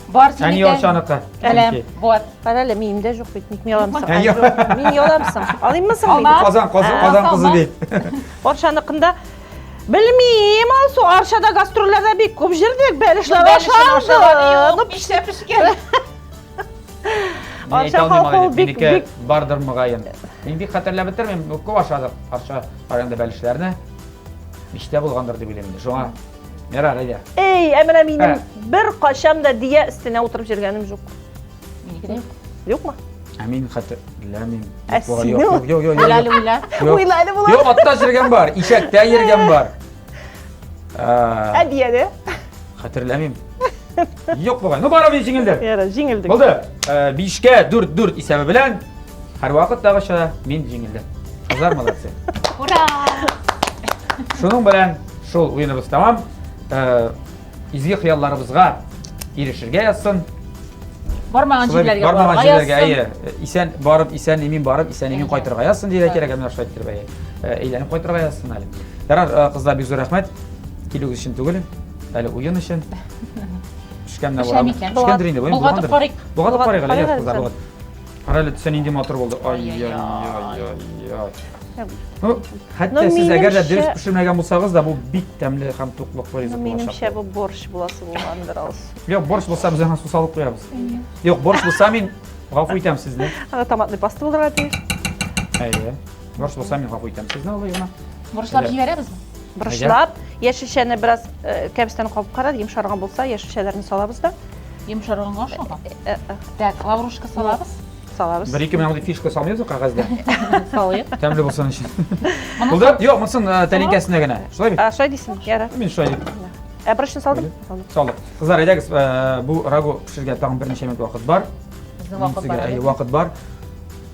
Бар Әни синеке. Арчаныкы. Әлем. Вот. Кара әле, минемдә жоқ бит. Ник яламсың? Әйе. Мин яламсың. Алыйммы соң? Алма. Казан кызы бит. Арчаныкында Bilmeyim alsın Arşa'da gastrollarda bir küp jirdik belişler Бәлешен aşağıdı. ашаганы юк, пишә пешкән. Арча халкы бик Минеке бардыр мөгаен. Мин бик хәтерләп бетермим, күп ашадык Арча районында бәлешләрне. Биштә булгандыр дип уйлыйм. Шуңа ярар әйдә. Ey Emre benim He. bir kaşam da diye üstüne oturup jirgenim yok. Минеке дә. Yok mu? Мин хәтерләмим. Әсне Юк. Әле уйла. Uylaydı bular. Юк, атта җиргән бар, ишәктә йөргән бар. Hadi de. Хәтерләмим. Юк бугай. Ну бара бит җиңелде. Yara jingildik. Булды. 5-кә 4 исәбе белән һәрвакыт тагыша мин җиңелдем. Кызлар молодцы. Ура! Шуның белән шул уеныбыз тамам. Изге хыялларыбызга ирешергә язсын. Бармаган җирләргә Бармаган җирләргә, язсын. әйе. Исән барып, исән имин барып, исән имин кайтырга язсын диye кирәк менә шулай итеп бәя. Әйләнеп кайтырга язсын әле. Ярар, кызлар, бик зур рәхмәт. Килүгез өчен түгел, әле уен өчен. Пешкәнне Пешә барам. микән? Пешкәндер инде, бу Болгатып карыйк. Болгатып карыйк әле, Карыйк кызлар, әле. болгат. Кара әле төсен инде матур булды. Ай. Ну, хәтта Ну, сез әгәр дә минемчә- дөрес пешермәгән булсагыз да, бу бик тәмле һәм туклыклы ризык Menimчә булачак. bu borç bulası bulgandır alsın. Юк, борщ булса без аңа су салып куябыз. Юк, борщ булса мин гафу итәм сезне. Ана tomatlı pasta bulurlar diye. Әйе. Борщ булса мин гафу итәм сезне, алай гына. Бурычлап җибәрәбезме? Bırışlap, yaş şişeni biraz kepsten kapıp karar, yumuşargan bulsa yaş şişelerini salabız da. Йомшарганга ашаган. Так, лаврушка салабыз. Salabız. 1-2 минут фишка салмыйбыз кагазда. Салыйк. Тәмле булсын өчен. Булды? Юк, монысын тәлинкәсенә генә. Шулай бит? Şöyle değilsin, yara. Мин шулай дип. Bırışını saldım. Салдык. Кызлар, әйдәгез, бу рагу пешергә тагын берничә минут вакыт бар. Безнең вакыт бар. Әйе, вакыт бар.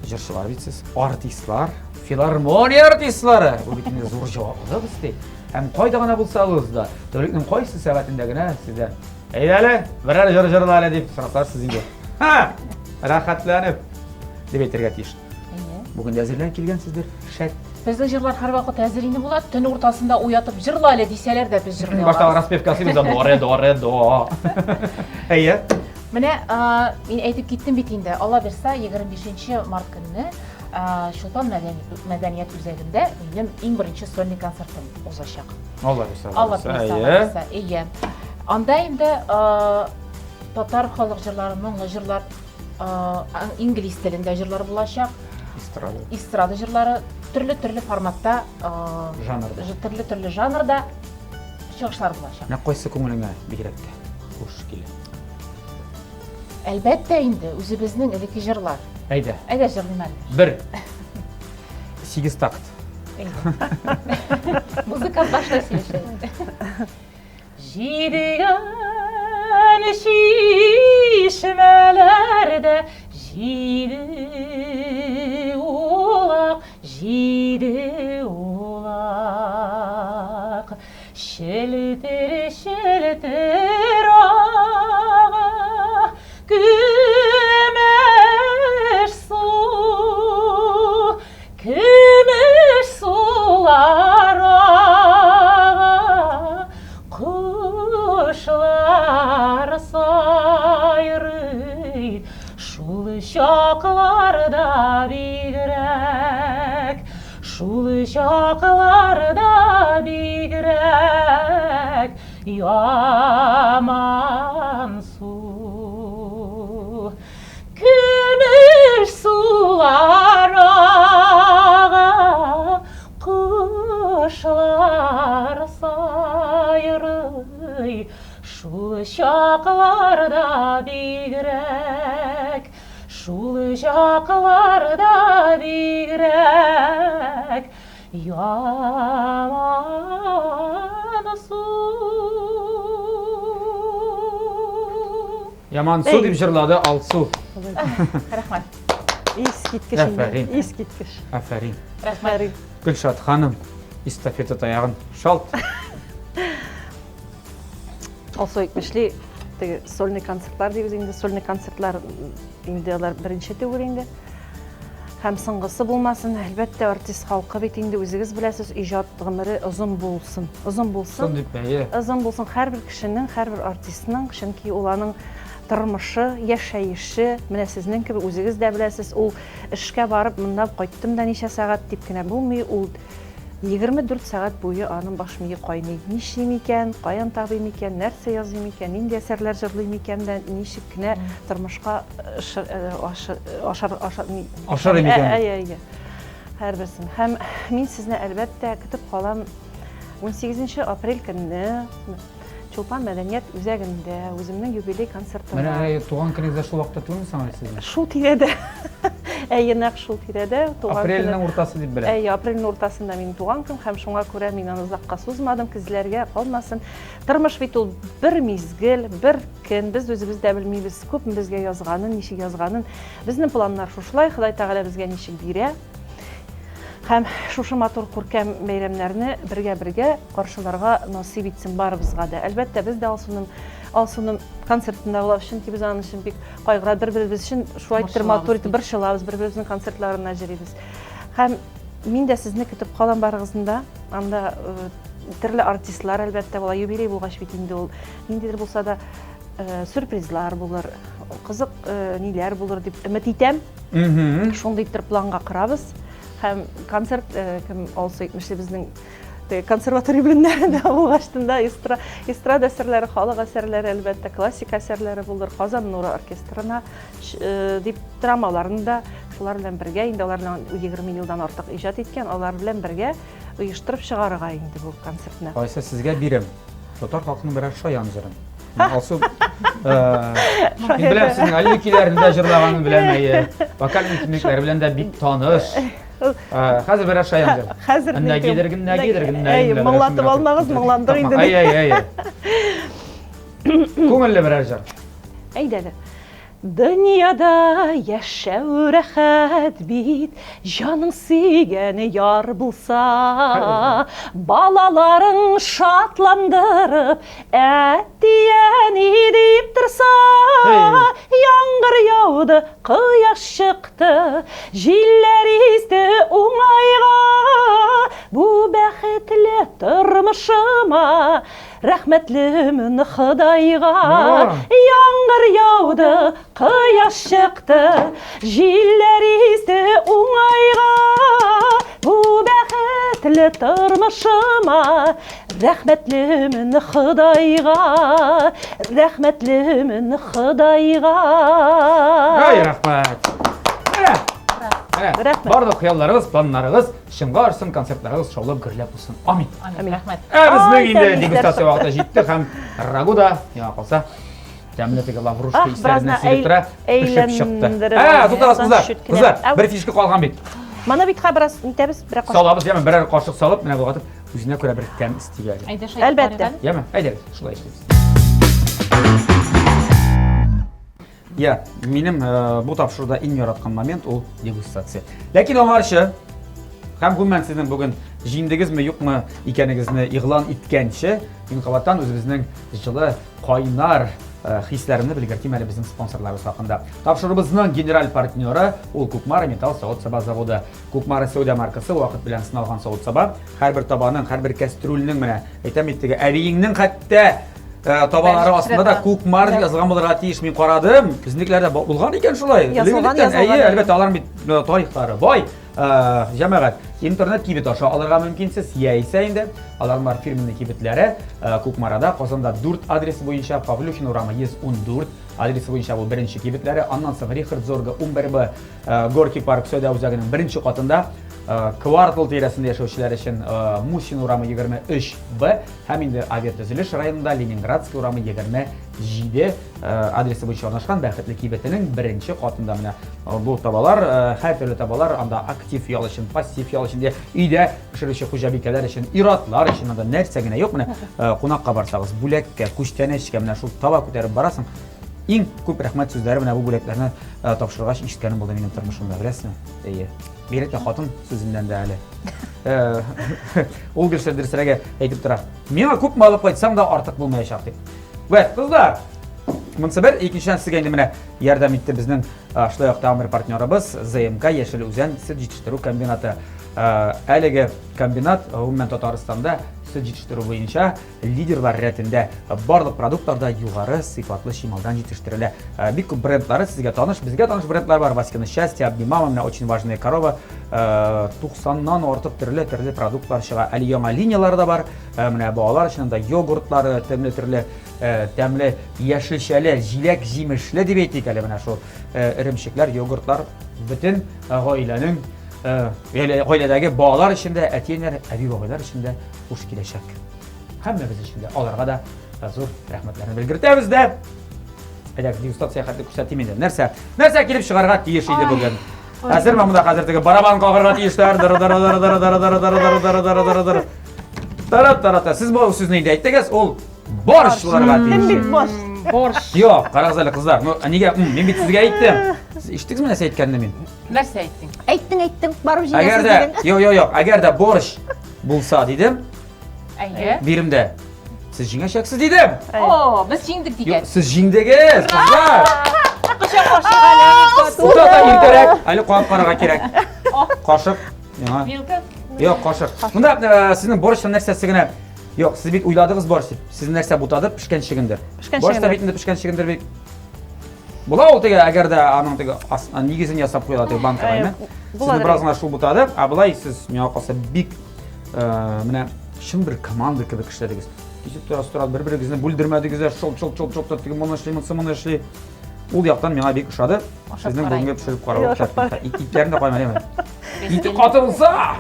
Җырчылар бит сез, артистлар, филармония артистлары. Бу бит инде зур җаваплы бизде. Һәм кайда гына булсагыз да, тәүлекнең кайсы сәгатендә генә сездән әйдә әле, берәр җыр җырлар әле дип сорасагыз инде. Ха! Рәхәтләнеп дип әйтергә тиеш. Бүген дә әзерләнеп килгәнсездер. Шәт. Безнең җырлар һәрвакыт әзер инде була. Төн уртасында уятып җырла әле дисәләр дә без җырлый Башта алабыз. распевкасы без до. Әйе. Менә мин әйтеп киттем бит инде. Алла бирсә 25 март көнне Шулпан мәдәният үзәгендә минем иң беренче сольный концертым узачак. Алла бирсә. Алла бирсә. Әйе. Анда инде татар халык җырлары, моңлы җырлар, инглиз телендә җырлар булачак. Эстрада җырлары төрле форматта, төрле жанрда чыгышлар булачак. Менә кайсы күңелеңә бигрәк тә хуш килә. Әлбәттә инде үзебезнең элекке җырлар. Әйдә. Әйдә җырлыйм әле. 1 8 такт. Музыка башла сөйләшә. Җидегән шишмәләрдә җиде улак, шелтер ага, көмеш сулар ага, кушлар сайрый, шул чакларда бигрәк, шул чакларда бигрәк яман су. Көмеш жақларда бигрәк, шул жақларда бигрәк, яман су. Яман су деп жырлады Алсу. Рахмат. Искиткіш Әфәрин. Искиткіш. Әфәрин. Рахмат. Гүлшат ханым, эстафета таяғын шалт. Алсу Екмешлі, сольный концертлар дейбіз енді, сольный концертлар енді олар бірінші түгіл енді. Һәм сыңғысы болмасын, әлбәтте артист халқы бет енді өзіңіз білесіз, ижад ғұмыры ұзын болсын. Ұзын болсын. Сон деп бәйе. Ұзын болсын әрбір кішінің, әрбір артистінің, чөнки оланың тормышы, яшәйіші, менә сезнең кебек үзегез дә беләсез, ул эшкә барып, монда кайттым да ничә сәгать дип кенә булмый, ул 24 сәгать буе аның баш мие кайный. Нишлим икән, каян табыйм икән, нәрсә языйм икән, нинди әсәрләр җырлыйм икән дә ничек кенә тормышка Ашар икән. Әйе. Һәрберсен. Һәм мин сезне әлбәттә көтеп калам 18 апрель көнне Чулпан мәдәният үзәгендә үземнең юбилей концертым. Менә туган көнегездә шул вакытта түгелме соң әле сезнең? Шул тирәдә. Әйе, нәкъ шул тирәдә туган Апрельнең уртасы дип беләм. Әйе, апрельнең уртасында минем туган көн һәм шуңа күрә мин аны озакка сузмадым, кызләргә калмасын. Тормыш бит ул бер мизгел, бер көн, без үзебез дә белмибез, күп безгә язганын, ничек язганын. Безнең планнар шушылай, Ходай Тәгалә безгә ничек бирә. Һәм шушы матур күркәм бәйрәмнәрне бергә каршыларга насип итсен барыбызга да. Әлбәттә, без дә Алсуның концертында булабыз, чөнки без аның өчен бик кайгыра, бер-беребез өчен шулай матур итеп борчылабыз, бер-беребезнең концертларына җөрибез. Һәм мин дә сезне көтеп калам барыгызында. Анда төрле артистлар әлбәттә була, юбилей булгач бит инде ул ниндидер булса да сюрпризлар булыр, кызык ниләр булыр дип өмет итәм. Шундый итеп планга корабыз. Һәм концерт кем Алсу Екмешле безнең консерватория белемнәрендә булгаштында эстрада әсәрләре, халык әсәрләре, әлбәттә классик әсәрләре булыр. Казан Нуры оркестрына дип драмаларында шулар белән бергә инде аларның 20 елдан артык иҗат иткән, алар белән бергә оештырып чыгарырга инде бу концертны. Кайсы сезгә бирем. Татар халкының берәр шаян җырын. Алсу мин беләм сезнең аллюкиләрендә җырлаганын беләм әйе. Вокаль микрофоннар белән дә бик таныш. Хәзер берәр шаян җыр. Хәзер Нәгидергән. Моңлатып алмагыз, моңландыр инде. Әйе. Күңелле берәр җыр. Әйдәле. Дөньяда яшәү рәхәт бит, җаның сөйгәне яр булса, балаларың шатландырып, әтияни дип торса, яңгыр яуды, кояш чыкты, җилләр исте уңайга, бу бәхетле тормышыма рәхмәтлемен Ходайга. Яңгыр яуды, кояш чыкты, җилләр исте уңайга, бу бәхетле тормышыма рәхмәтлемен Ходайга, рәхмәтлемен Ходайга. Рәхмәт. Барлык хыялларыгыз, планнарыгыз, чынга арсын концертларыгыз шаулап гөрләп булсын. Амин. Рахмат. Безнең инде дегустация вакыты җитте һәм Рагуда, яңа калса, Җәмиләтегә лаврушка исләренә сиреп тора, пешеп чыкты. Туктагыз кызлар, бер фишка калган бит. Мана бит бераз нитәбез, бераз Салабыз, яме берәр кашык салып, менә булгатып, үзенә күрә бер тәм истигә. Әлбәттә. Яме, әйдәгез, шулай эшләйбез. Я, минем бу тапшыруда иң яраткан момент ул дегустация. Ләкин аңарчы, һәм гомумән сезнең бүген җиңдегезме, юкмы икәнегезне игълан иткәнче, мин кабаттан үзебезнең җылы, кайнар хисләремне белгәр ким әле безнең спонсорларыбыз хакында. Тапшырыбызның генераль партнеры ул Кукмара металл савыт-саба заводы. Кукмара Сәүдә маркасы вакыт белән сыналган савыт-саба, һәрбер табаның, һәрбер кәстрүлнең менә әйтәм иттеге әриеңнең хәтта табалары астында да Кукмар язган булырга тиеш. Мин карадым. Безнекеләрдә булган икән шулай. Әйе, әлбәттә аларның бит тарихлары бай. Җәмәгать, интернет кибет аша алырга мөмкинсез. Яисә инде аларның бар фирменный кибетләре Кукмарада, Казанда 4 адресы буенча, Павлюхин урамы 114 адресы буенча бу беренче кибетләре, аннан соң Рихард Зорга 11Б Горький парк Сәүдә үзәгенең беренче катында, Kvartal тирәсендә яшәүчеләр өчен Мусин урамы 23Б һәм инде Авиатөзелеш районында Ленинградский урамы 27 адресы буенча урнашкан бәхетле кибетенең беренче катында менә бу табалар, һәр төрле табалар, анда актив ял өчен, пассив ял өчен, өйдә пешерүче хуҗабикәләр өчен, иратлар өчен анда нәрсә генә юк. Менә кунакка барсагыз, бүләккә, күчтәнәчкә менә шул таба күтәреп барасың. Иң күп рәхмәт сүзләре менә бу бүләкләрне тапшыргач ишеткәнем булды минем тормышымда, беләсезме? Бирәк хатын сүзеннән дә әле. Ул Гөлшәһидә Дөресрәгә әйтеп тора. Миңа күп малып кайтсаң да артык булмаячак дип. Вә, кызлар, Мөнсәбәр икенчедән сезгә инде менә ярдәм итте безнең шулай ук тамыр партнерыбыз ЗМК Яшел Үзән сөт җитештерү комбинаты. Әлеге комбинат гомумән Татарстанда сөт җитештерү буенча лидерлар рәтендә барлык продуктларда югары сыйфатлы чималдан җитештерелә. Бик күп брендлары сезгә таныш, безгә таныш брендлар бар. Васькино счастье, Обнимама, менә очень важная корова. 90ннан артык төрле продуктлар чыга. Әле яңа линиялары да бар. Менә балалар өчен дә йогуртлары, төрле тәмле яшелчәле, җиләк җимешле дип әйтик әле менә шул иремчекләр, йогуртлар бөтен гаиләнең гаиләдәге балалар өчен дә, әтиләр, әби-бабайлар өчен дә хуш киләчәк. Һәммәбез өчен дә аларга да зур рәхмәтләрне белгертәбез дә. Әйдәк дегустация хәтле күрсәтим инде. Нәрсә килеп чыгарга тиеш иде бүген. Хәзер мен монда хәзер теге барабан кагырга тиешләр. Тара. Сез бу сүзне инде әйттегез, ул борщ буларга тиеш. Борщ. Юк, карагыз әле кызлар. Нигә? Мин бит сезгә әйттем. Сез ишеттегезме нәрсә әйткәнне мин? Нәрсә әйттең? Әйттең, барып Әгәр җыясыз дә, юк, әгәр дә борщ булса дидем, Әйе. биремдә. Сез җиңәчәксез дидем. О, без җиңдек дигән. Сез җиңдегез, кызлар. Кышa кашык Ута да иртәрәк, әле куап карарга кирәк. Кашык. Яңа. Вилка. Юк, кашык. Монда сезнең борщтан нәрсәсе генә. Юк, сез бит уйладыгыз борщ дип. Сез нәрсә бутадыр, пешкән чигендер. Борщ та бит инде пешкән чигендер бит. Була ул теге, әгәр дә аның теге нигезен ясап куела теге банкага, әйме? Сез бераз гына шул бутады, а булай сез миңа калса бик менә чын бер команда кебек эшләдегез. Кичеп торасыз, бер-берегезне бүлдермәдегез, шул теге моны эшли, моны эшли. Ул яктан миңа бик ошады. Сезнең бүгенге пешереп карау шарт. Итләрне дә каймадым. Ите каты булса.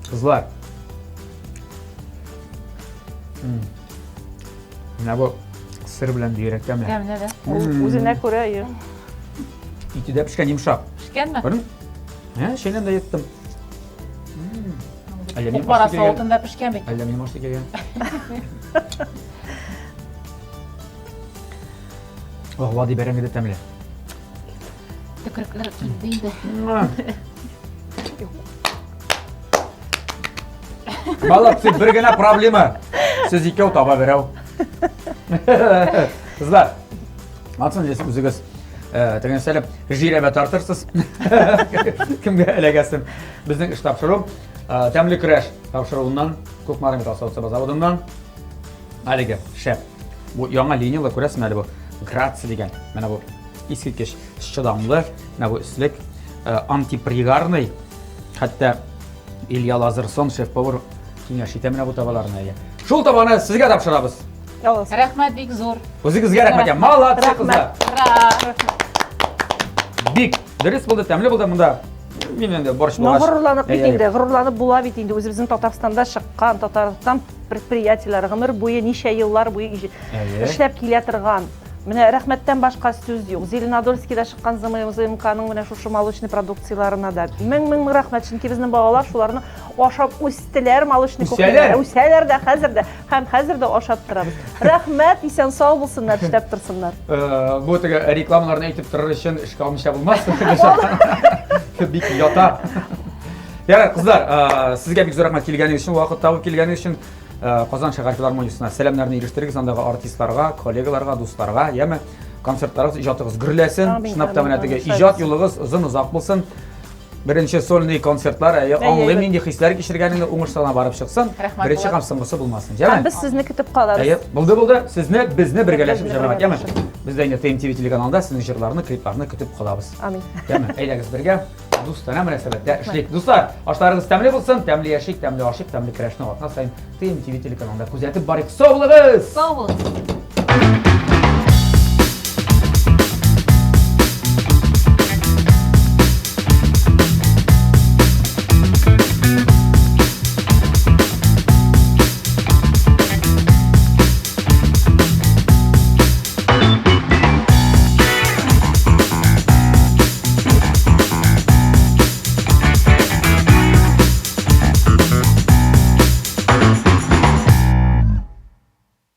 Кызлар. Менә бу сыр белән бигрәк менә. Тәмле дә. Үзенә күрә. Ите дә пешкән йомшак. Пешкәнме? Күрдең? Шәйлән дә йеттем. Әллә мин Бара башка килгән. савытында пешкән бит. Әллә мин башка килгән. Вади бәрәңге дә тәмле. Төкерекләр килде инде. Молодцы, бер генә проблема. Сез икәү таба берәү. Кызлар, атсын сез үзегез тегән сәлем җирәбә тартырсыз. Кемгә эләгәсен? Безнең эш тапшыру тәмле көрәш тапшыруыннан, Күкмар металл заводыннан әлеге шәп. Бу яңа линиялы күрәсезме әле бу? Грация дигән. Менә бу искиткеч чыдамлы, менә бу өслек антипригарный. Хәтта Илья Лазарсон шеф-повар киңәш итә менә бу табаларны. Шул табаны сезгә тапшырабыз. Рәхмәт бик зур. Үзегезгә рәхмәт. Молодцы, кызлар. Бик дөрес булды, тәмле булды монда. Мин инде борщ булгач. Горурланып бит инде, горурланып була бит инде. Үзебезнең Татарстанда чыккан, Татарстан предприятиеләре гомер буе ничә еллар буе эшләп килә торган. Менә рәхмәттән башка сүз юк. Зеленодольскида чыккан ЗМКның менә шушы молочный продукцияларына да мең рәхмәт, чөнки безнең балалар шуларны ашап үстеләр, молочный кухняларда, үсәләр дә хәзер дә, һәм хәзер дә ашап торабыз. Рәхмәт, исән сау булсыннар, эшләп торсыннар. Бу теге рекламаларны әйтеп торыр өчен эшкә алмыйча булмас. Бик ята. Ярар, кызлар, сезгә бик зур рәхмәт килгәнегез өчен, вакыт табып килгәнегез өчен. Казан шәһәр филармониясына сәламнарны ирештерегез, андагы артистларга, коллегаларга, дусларга, яме концертларыгыз, иҗатыгыз гөрләсен, шунда менә теге иҗат юлыгыз озын-озак булсын. Беренче сольный концертлар, аңлыйм нинди хисләр кичергәнеңне уңышлана барып чыксын. Беренче һәм соңгысы булмасын, җәме. Без сезне көтеп калабыз. Булды, сезне, безне бергәләшеп җырларга, яме. Без дә инде ТМТV телеканалында сезнең җырларны, клипларны көтеп калабыз. Амин. Яме, әйдәгез бергә. Дустана мөнәсәбәттә эшлик. Дуслар, ашларыгыз тәмле булсын, тәмле яшик, тәмле ашик, тәмле көрәшне атна саен ТМТV телеканалында күзәтеп барыйк. Сау булыгыз! Сау булыгыз.